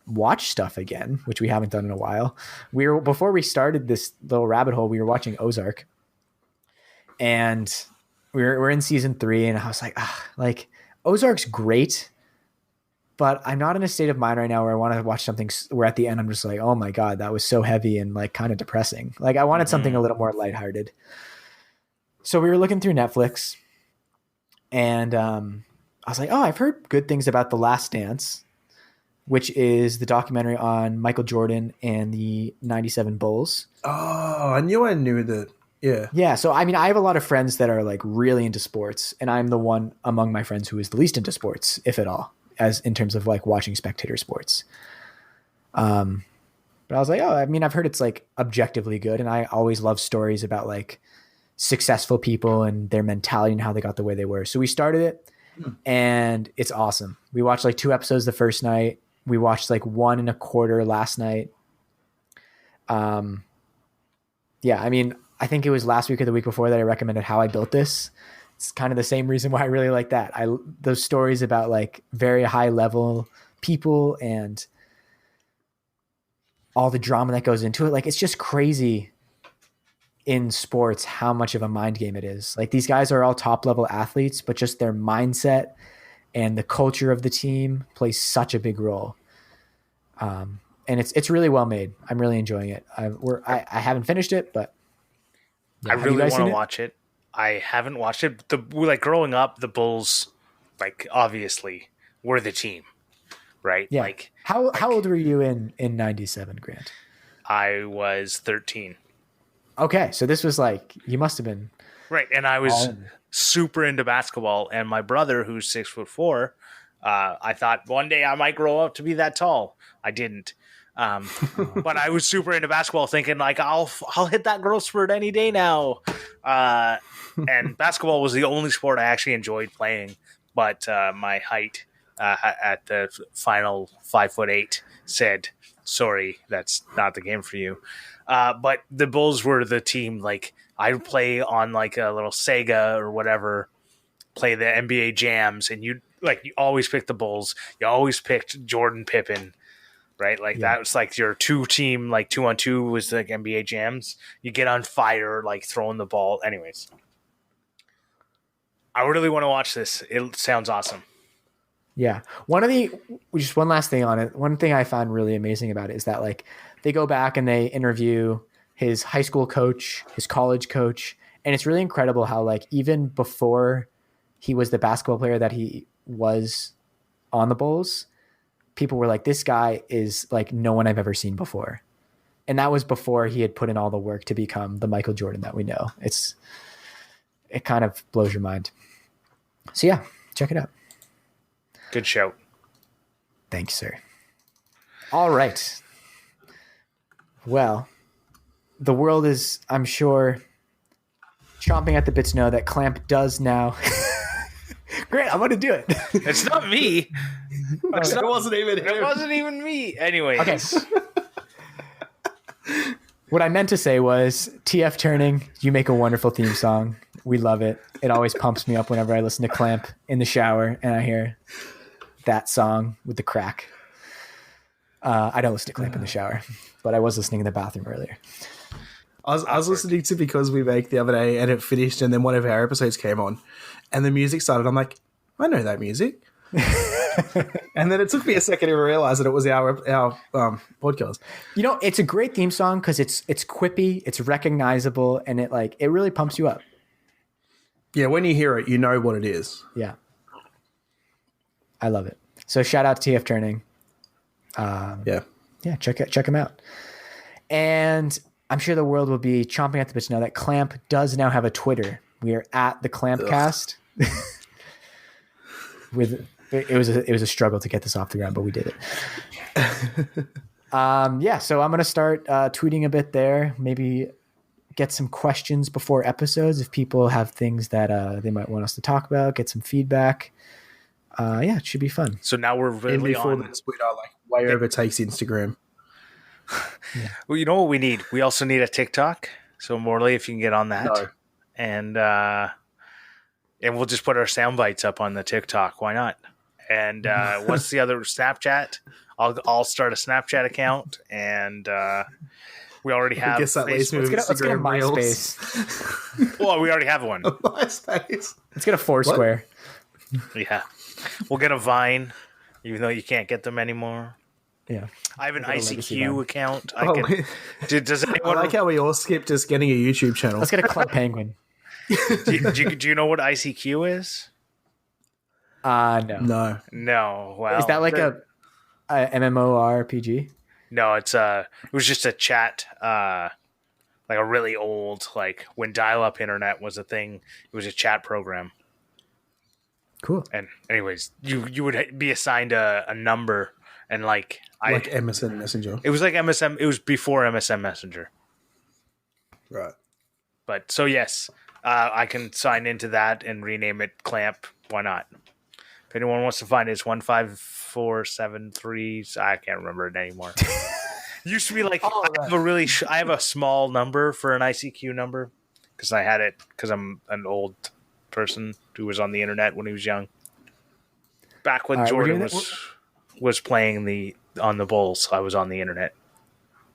watch stuff again, which we haven't done in a while. Before we started this little rabbit hole, we were watching Ozark, and we're in season 3, and I was like, Ozark's great, but I'm not in a state of mind right now where I want to watch something where at the end I'm just like, oh my God, that was so heavy and like kind of depressing. Like, I wanted something a little more lighthearted. So we were looking through Netflix, and I was like, oh, I've heard good things about The Last Dance, which is the documentary on Michael Jordan and the 97 Bulls. Oh, I knew that. Yeah. Yeah. So, I mean, I have a lot of friends that are like really into sports, and I'm the one among my friends who is the least into sports, if at all, as in terms of like watching spectator sports. But I was like, oh, I mean, I've heard it's like objectively good, and I always love stories about like successful people and their mentality and how they got the way they were. So we started it, and it's awesome. We watched like 2 episodes the first night. We watched like 1 1/4 last night. Yeah, I mean, I think it was last week or the week before that I recommended How I Built This. it's kind of the same reason why I really like that. Those stories about like very high level people and all the drama that goes into it. Like, it's just crazy in sports how much of a mind game it is. Like, these guys are all top level athletes, but just their mindset and the culture of the team plays such a big role. And it's really well made. I'm really enjoying it. I haven't finished it, but yeah. I really want to watch it. I haven't watched it. Like growing up, the Bulls, like obviously, were the team, right? Yeah. Like how old were you in '97, Grant? I was 13. Okay, so this was like, you must have been right, and I was super into basketball. And my brother, who's 6'4", I thought one day I might grow up to be that tall. I didn't. But I was super into basketball, thinking like I'll hit that growth spurt any day now. And basketball was the only sport I actually enjoyed playing. But my height at the final 5'8" said, "Sorry, that's not the game for you." But the Bulls were the team. Like, I would play on like a little Sega or whatever, play the NBA jams, and you always picked the Bulls. You always picked Jordan, Pippen. Right, like that was like your 2-team, like 2-on-2 was like NBA jams. You get on fire, like throwing the ball. Anyways, I really want to watch this. It sounds awesome. Yeah, just one last thing on it. One thing I found really amazing about it is that like they go back and they interview his high school coach, his college coach, and it's really incredible how like even before he was the basketball player that he was on the Bulls, people were like, this guy is like no one I've ever seen before. And that was before he had put in all the work to become the Michael Jordan that we know. It kind of blows your mind. So yeah, check it out. Good show. Thank you, sir. All right. Well, the world is, I'm sure, chomping at the bit to know that Clamp does now. Great, I'm going to do it. It's not me. It wasn't even him. It wasn't even me. Anyways. Okay. What I meant to say was, TF Turning, you make a wonderful theme song. We love it. It always pumps me up whenever I listen to Clamp in the shower and I hear that song with the crack. I don't listen to Clamp in the shower, but I was listening in the bathroom earlier. I was listening to Because We Make the other day, and it finished, and then one of our episodes came on, and the music started. I'm like, I know that music. And then it took me a second to realize that it was our podcast. You know, it's a great theme song because it's quippy, it's recognizable, and it really pumps you up. Yeah, when you hear it, you know what it is. Yeah, I love it. So shout out to TF Turning. Yeah, check him out. And I'm sure the world will be chomping at the bit to know that Clamp does now have a Twitter. We are at the Clampcast. It was a struggle to get this off the ground, but we did it. So I'm gonna start tweeting a bit there. Maybe get some questions before episodes if people have things that they might want us to talk about. Get some feedback. It should be fun. So now we're really on the Twitter, like way overtakes Instagram. Yeah. Well, you know what we need? We also need a TikTok. So Morley, if you can get on that, and we'll just put our sound bites up on the TikTok. Why not? And what's the other Snapchat? I'll start a Snapchat account, and we already have. I guess that leads me to let's get a MySpace. Well, we already have one. MySpace. Let's get a Foursquare. Yeah, we'll get a Vine, even though you can't get them anymore. Yeah, I have an ICQ account. Does I anyone like how we all skipped just getting a YouTube channel. let's get a Club Penguin. do you know what ICQ is? No. No. Well, Is that like a MMORPG? No, it was just a chat, like a really old, like when dial-up internet was a thing. It was a chat program. Cool. And anyways, you would be assigned a number, and like MSN Messenger. It was like MSN. It was before MSN Messenger. Right. But so yes, I can sign into that and rename it Clamp. Why not? If anyone wants to find it, it's 15473. I can't remember it anymore. Used to be like I have a small number for an ICQ number because I had it because I'm an old person who was on the internet when he was young. Back when All right, Jordan was playing on the Bulls, I was on the internet.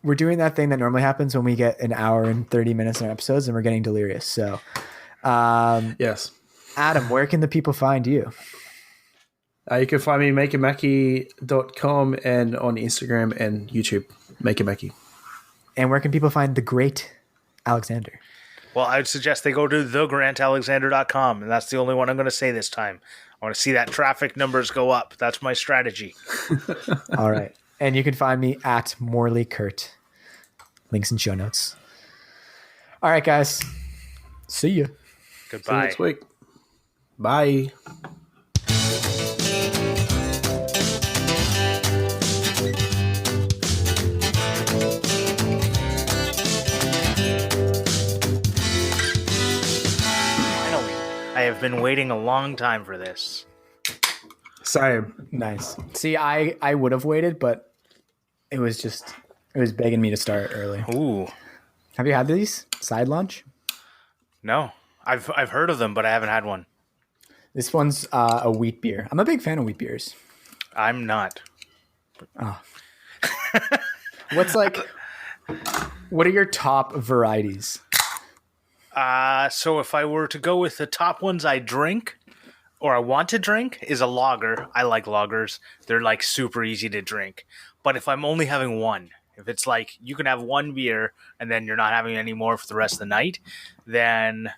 We're doing that thing that normally happens when we get an hour and 30 minutes in our episodes, and we're getting delirious. So, yes. Adam, where can the people find you? You can find me makeamaki.com and on Instagram and YouTube, makeamaki. And where can people find the great Alexander? Well, I would suggest they go to thegrantalexander.com, and that's the only one I'm going to say this time. I want to see that traffic numbers go up. That's my strategy. All right. And you can find me at Morley Kurt. Links in show notes. All right, guys. See you. Goodbye. See you next week. Bye. I have been waiting a long time for this. Same. Nice. See, I would have waited, but it was begging me to start early. Ooh. Have you had these side lunch? No. I've heard of them, but I haven't had one. This one's a wheat beer. I'm a big fan of wheat beers. I'm not. Oh. What are your top varieties? So if I were to go with the top ones I drink or I want to drink is a lager. I like lagers. They're like super easy to drink. But if I'm only having one, if it's like you can have one beer and then you're not having any more for the rest of the night, then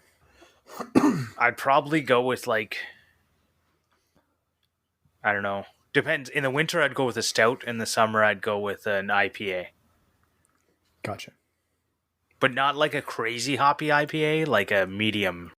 I'd probably go with like, I don't know. Depends. In the winter, I'd go with a stout. In the summer, I'd go with an IPA. Gotcha. But not like a crazy hoppy IPA, like a medium